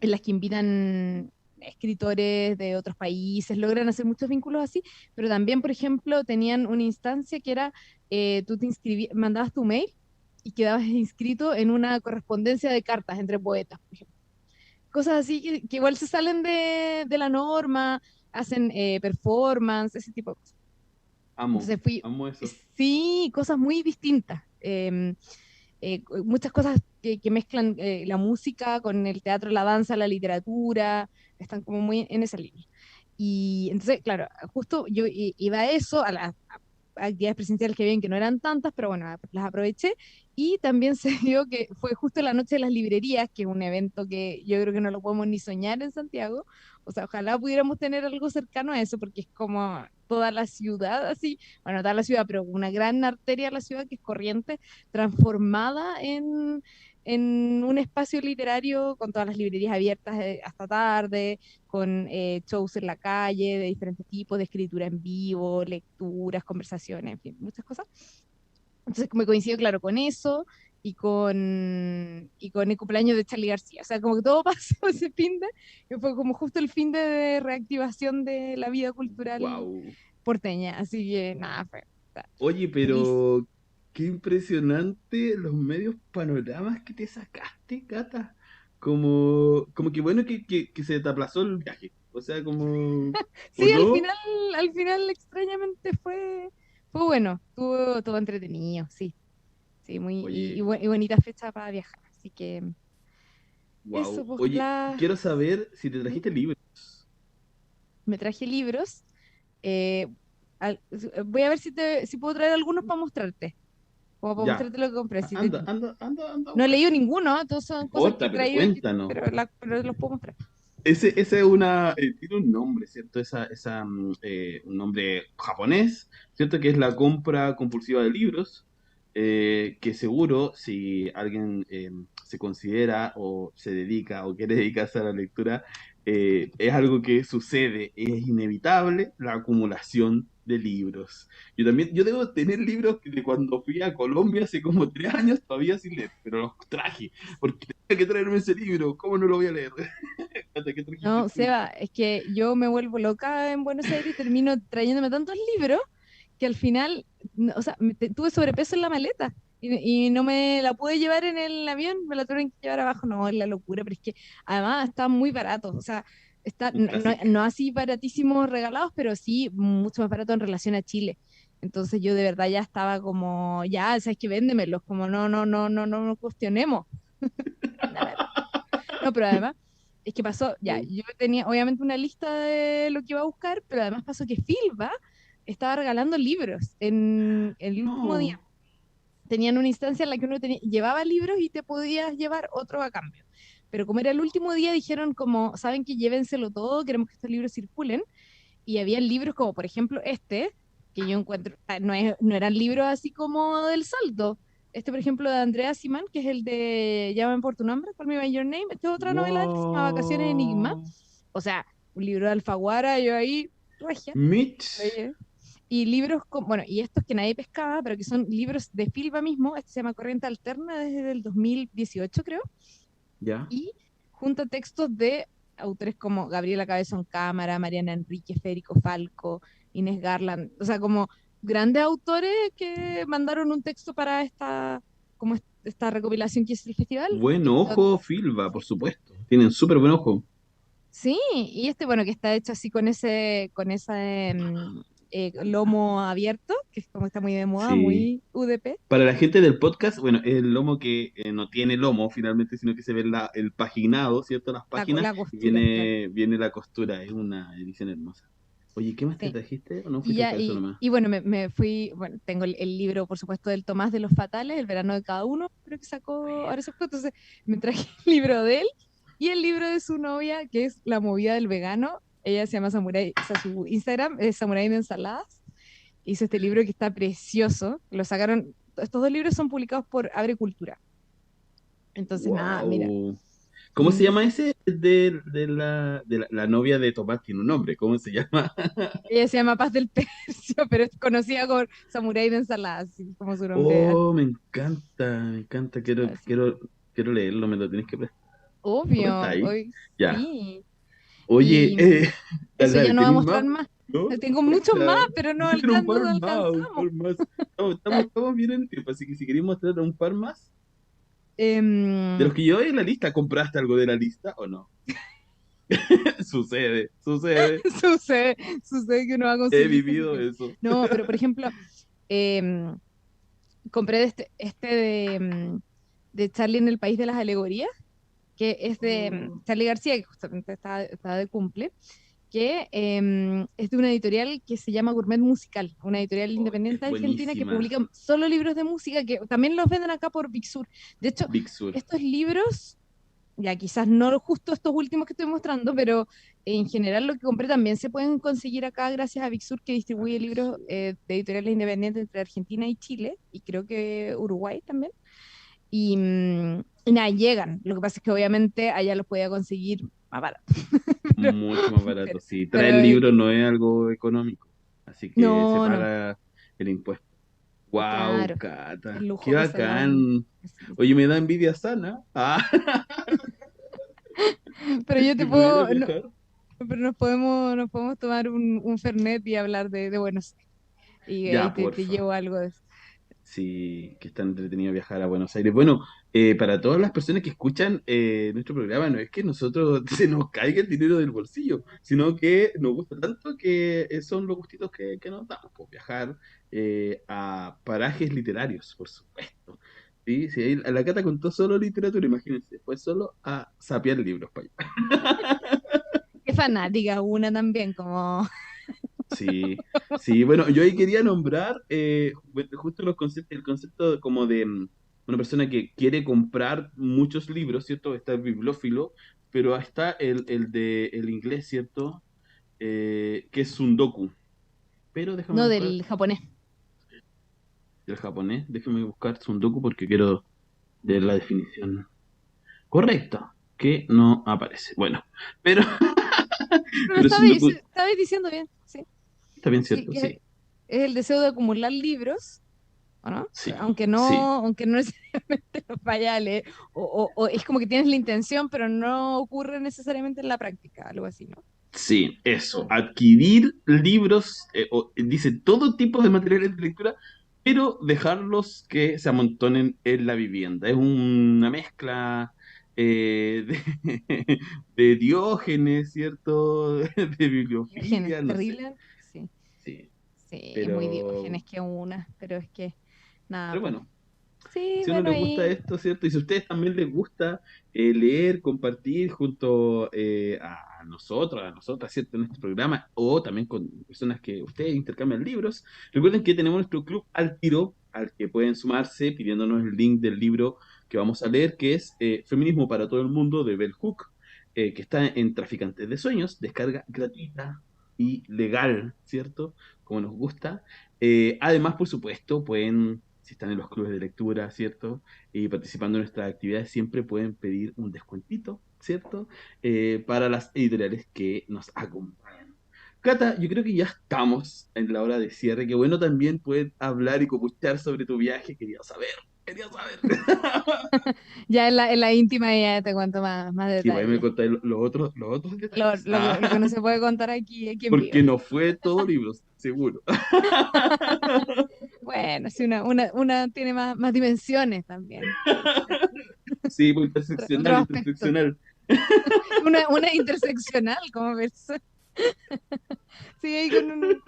en las que invitan escritores de otros países, logran hacer muchos vínculos así, pero también, por ejemplo, tenían una instancia que era, tú te mandabas tu mail y quedabas inscrito en una correspondencia de cartas entre poetas, por ejemplo. Cosas así que igual se salen de la norma, hacen performance, ese tipo de cosas. Amo, Entonces fui, amo eso. sí, cosas muy distintas. Muchas cosas que mezclan la música con el teatro, la danza, la literatura, están como muy en esa línea. Y entonces, claro, justo yo iba a eso, a las actividades presenciales que habían, que no eran tantas, pero bueno, las aproveché. Y también se dio que fue justo la Noche de las Librerías, que es un evento que yo creo que no lo podemos ni soñar en Santiago. O sea, ojalá pudiéramos tener algo cercano a eso, porque es como toda la ciudad, así, bueno, toda la ciudad, pero una gran arteria de la ciudad que es Corrientes, transformada en un espacio literario con todas las librerías abiertas hasta tarde, con shows en la calle de diferentes tipos, de escritura en vivo, lecturas, conversaciones, en fin, muchas cosas. Entonces me coincido, claro, con eso y con el cumpleaños de Charly García. O sea, como que todo pasó ese que fue como justo el de reactivación de la vida cultural Wow. porteña. Así que nada, o sea, Oye, feliz. pero qué impresionante los medios panoramas que te sacaste, Cata. Como que bueno que se te aplazó el viaje. O sea, como, ¿o Sí, no? al final extrañamente fue bueno, estuvo todo entretenido, sí, sí, Oye, y bonita fecha para viajar. Así que eso, wow. pues Oye, quiero saber si te ¿Mm? trajiste libros. Me traje libros. eh, Voy a ver si puedo traer algunos para mostrarte, como para Ya. mostrarte lo que compré. Anda, anda, anda, anda a No he buscar. leído ninguno, todos No son cosas que he importa, pero traído, cuéntanos. pero los puedo mostrar. Ese es una, tiene un nombre, ¿cierto? Un nombre japonés, ¿cierto? Que es la compra compulsiva de libros, que seguro si alguien se considera o se dedica o quiere dedicarse a la lectura, es algo que sucede, es inevitable la acumulación de libros. Yo debo tener libros que de cuando fui a Colombia hace como 3 años todavía sin leer, pero los traje, porque tenía que traerme ese libro, ¿cómo no lo voy a leer? ¿Hasta qué trajiste No, tú? Seba, es que yo me vuelvo loca en Buenos Aires y termino trayéndome tantos libros que al final, o sea, tuve sobrepeso en la maleta y no me la pude llevar en el avión, me la tuve que llevar abajo. No, es la locura, pero es que además están muy baratos, o sea, Un clásico. no así baratísimos regalados, pero sí mucho más barato en relación a Chile. Entonces yo de verdad ya estaba como, ya, sabes que véndemelos, como no cuestionemos. La verdad. No, pero además, es que pasó, ya, Oh, yo tenía obviamente una lista de lo que iba a buscar, pero además pasó que Filba estaba regalando libros en el último día. no. Tenían una instancia en la que uno llevaba libros y te podías llevar otro a cambio. Pero como era el último día, dijeron como, saben que llévenselo todo, queremos que estos libros circulen. Y había libros como, por ejemplo, este, que yo encuentro, no eran libros así como del saldo. Este, por ejemplo, de Andrea Simán, que es el de Llaman por tu nombre, Call Me by Your Name. Esta es otra novela de él que se llama Vacaciones Enigma. Wow. O sea, un libro de Alfaguara, yo ahí, regia. Mitch. eh, Y libros, bueno, y estos que nadie pescaba, pero que son libros de Filba mismo. Este se llama Corriente Alterna desde el 2018, creo. Ya. Y junta textos de autores como Gabriela Cabezón Cámara, Mariana Enrique, Federico Falco, Inés Garland, o sea, como grandes autores que mandaron un texto para esta recopilación que es el festival. Buen ojo, Filba, por supuesto. Tienen súper buen ojo. Sí, y este, bueno, que está hecho así con ese lomo abierto, que es como está muy de moda, Sí. muy UDP. Para la gente del podcast, bueno, es el lomo que no tiene lomo finalmente, sino que se ve el paginado, ¿cierto? Las páginas La y costura, claro. viene la costura. Es una edición hermosa. Oye, ¿qué más te Sí. trajiste? ¿O no Y fuiste ya, hasta eso nomás? y bueno, me fui, bueno, tengo el libro, por supuesto, del Tomás de los Fatales, El verano de cada uno, creo que sacó ahora hace poco, entonces me traje el libro de él y el libro de su novia, que es La movida del vegano. Ella se llama Samurai, o sea, su Instagram es Samurai de Ensaladas. Hizo este libro que está precioso. Lo sacaron, estos dos libros son publicados por Agricultura. Entonces, nada, mira, Wow. ¿Cómo se mm, llama ese? La novia de Tomás tiene un nombre. ¿Cómo se llama? ella se llama Paz del Tercio, pero es conocida por Samurai de Ensaladas, así como su nombre. Oh, me encanta, me encanta. Así. Quiero leerlo, me lo tienes que prestar. ¿Dónde está Obvio, ahí? hoy Ya. sí. Oye, Y eso ya dale, no va a ¿tenés más? mostrar más. ¿No? Tengo muchos más, Muestra. pero no Muestra un par más, un alcanzamos. par más. Estamos bien en tiempo, así que si queréis mostrar un par más, de Em, los que yo en la lista, ¿compraste algo de la lista o no? Sucede, sucede. sucede, sucede que uno va con su He lista vivido secreta. eso. No, pero por ejemplo, em, compré este de Charlie en el País de las Alegorías, que es de Charlie García, que justamente está de cumple, que es de una editorial que se llama Gourmet Musical, una editorial Oh, es independiente argentina que buenísima. publica solo libros de música, que también los venden acá por Big Sur. De hecho, Big Sur. estos libros, ya quizás no justo estos últimos que estoy mostrando, pero en general lo que compré también se pueden conseguir acá gracias a Big Sur, que distribuye Big libros Sur. de editoriales independientes entre Argentina y Chile, y creo que Uruguay también. Y nada, llegan. Lo que pasa es que obviamente allá los podía conseguir más barato. Pero, Mucho más barato. Si trae pero el libro no es algo económico, así que se no, no, paga el impuesto. Wow, claro, Cata, el qué lujo que se dan. bacán. Oye, me da envidia sana. Ah, Pero yo te si pudiera puedo, viajar. pero nos podemos tomar un Fernet y hablar de Buenos Aires. Y ahí Ya, te porfa. llevo algo de eso. Sí, que es tan entretenido viajar a Buenos Aires. Bueno, para todas las personas que escuchan nuestro programa, no es que nosotros se nos caiga el dinero del bolsillo, sino que nos gusta tanto que son los gustitos que nos damos, pues, viajar a parajes literarios, por supuesto. Sí, sí, ahí la Cata contó solo literatura, imagínense, fue solo a sapear libros para allá. Qué fanática una también, como... Sí, sí, bueno, yo ahí quería nombrar justo el concepto como de una persona que quiere comprar muchos libros, ¿cierto? Está el bibliófilo, pero está el de el inglés, ¿cierto? Que es Sundoku. Pero déjame No, buscar del japonés. el japonés, déjame buscar Sundoku porque quiero leer la definición correcta, que no aparece. Bueno, pero, Pero pero Sundoku estabais diciendo bien, sí. está bien, Sí, ¿cierto? que Sí, es el deseo de acumular libros, ¿o no? sí, sí. Aunque no necesariamente los vaya a leer, o es como que tienes la intención, pero no ocurre necesariamente en la práctica, algo así, ¿no? Sí, eso, adquirir libros, dice todo tipo de materiales de lectura, pero dejarlos que se amontonen en la vivienda. Es una mezcla de Diógenes, ¿cierto? De Diógenes, bibliofilia, no sé. terrible, sí, Sí, sí, es muy pero, Diógenes que una, pero es que, nada, pero pues. bueno. Sí, Si a uno bueno, le gusta ahí, esto, ¿cierto? Y si a ustedes también les gusta leer, compartir junto a nosotros, a nosotras, ¿cierto? En este programa, o también con personas que ustedes intercambian libros, recuerden que tenemos nuestro club Al Tiro, al que pueden sumarse pidiéndonos el link del libro que vamos a leer, que es Feminismo para todo el mundo de Bell Hook, que está en Traficantes de Sueños, descarga gratuita y legal, ¿cierto? Como nos gusta. Además, por supuesto, pueden, si están en los clubes de lectura, ¿cierto? Y participando en nuestras actividades, siempre pueden pedir un descuentito, ¿cierto? Para las editoriales que nos acompañan. Cata, yo creo que ya estamos en la hora de cierre. Qué bueno también poder hablar y copuchar sobre tu viaje. Quería saber, quería saber. ya en la íntima ya te cuento más Sí, pues ahí me detalles. contáis los otros detalles. Lo que no se puede contar aquí en vivo. Porque no fue todo libros, seguro. Bueno, sí, una tiene más dimensiones también. Sí, pues Otro interseccional, aspecto. interseccional. Una interseccional como persona. Sí, ahí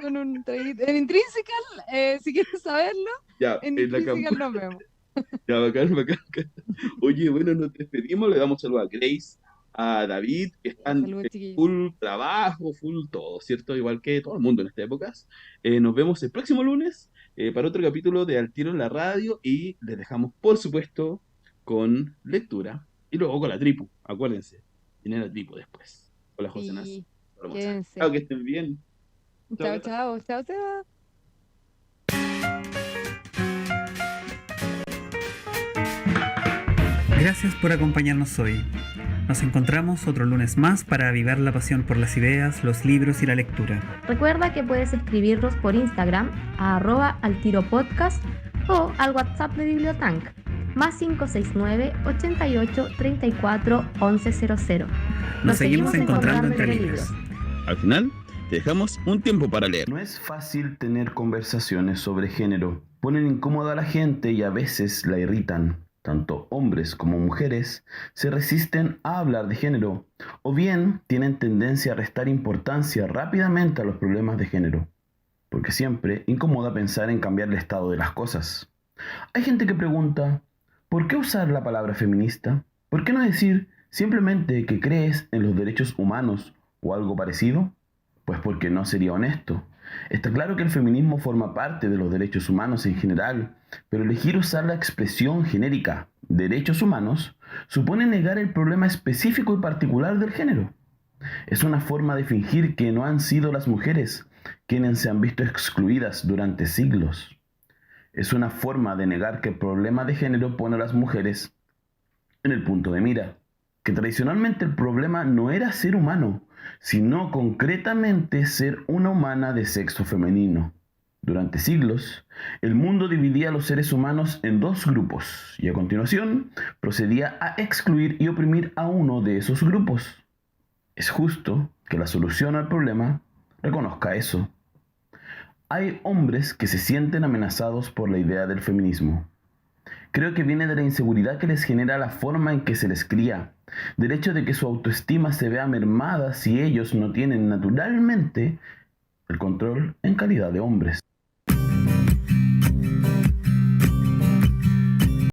con un traguito. En Intrinsical, si quieres saberlo, Ya, en en la Intrinsical campus. nos vemos. Ya, bacán, bacán, bacán. Oye, bueno, nos despedimos, le damos saludos a Grace, a David, que están Saludos, chiquillos. full trabajo, full todo, ¿cierto? Igual que todo el mundo en estas épocas. Nos vemos el próximo lunes para otro capítulo de Al Tiro en la Radio y les dejamos, por supuesto, con lectura y luego con la tripu, acuérdense, tienen la tripu después, con la José Nas. Sí, Chao, quédense. que estén bien. Chao, chao, chao, Seba. Gracias por acompañarnos hoy. Nos encontramos otro lunes más para avivar la pasión por las ideas, los libros y la lectura. Recuerda que puedes escribirnos por Instagram a @altiropodcast o al WhatsApp de Bibliotank más 569 88 34 1100. Nos seguimos encontrando entre libros. Al final, te dejamos un tiempo para leer. No es fácil tener conversaciones sobre género. Ponen incómoda a la gente y a veces la irritan. Tanto hombres como mujeres se resisten a hablar de género, o bien tienen tendencia a restar importancia rápidamente a los problemas de género, porque siempre incomoda pensar en cambiar el estado de las cosas. Hay gente que pregunta, ¿por qué usar la palabra feminista? ¿Por qué no decir simplemente que crees en los derechos humanos o algo parecido? Pues porque no sería honesto. Está claro que el feminismo forma parte de los derechos humanos en general, pero elegir usar la expresión genérica derechos humanos supone negar el problema específico y particular del género. Es una forma de fingir que no han sido las mujeres quienes se han visto excluidas durante siglos. Es una forma de negar que el problema de género pone a las mujeres en el punto de mira, que tradicionalmente el problema no era ser humano, sino concretamente ser una humana de sexo femenino. Durante siglos, el mundo dividía a los seres humanos en dos grupos y a continuación procedía a excluir y oprimir a uno de esos grupos. Es justo que la solución al problema reconozca eso. Hay hombres que se sienten amenazados por la idea del feminismo. Creo que viene de la inseguridad que les genera la forma en que se les cría, del hecho de que su autoestima se vea mermada si ellos no tienen naturalmente el control en calidad de hombres.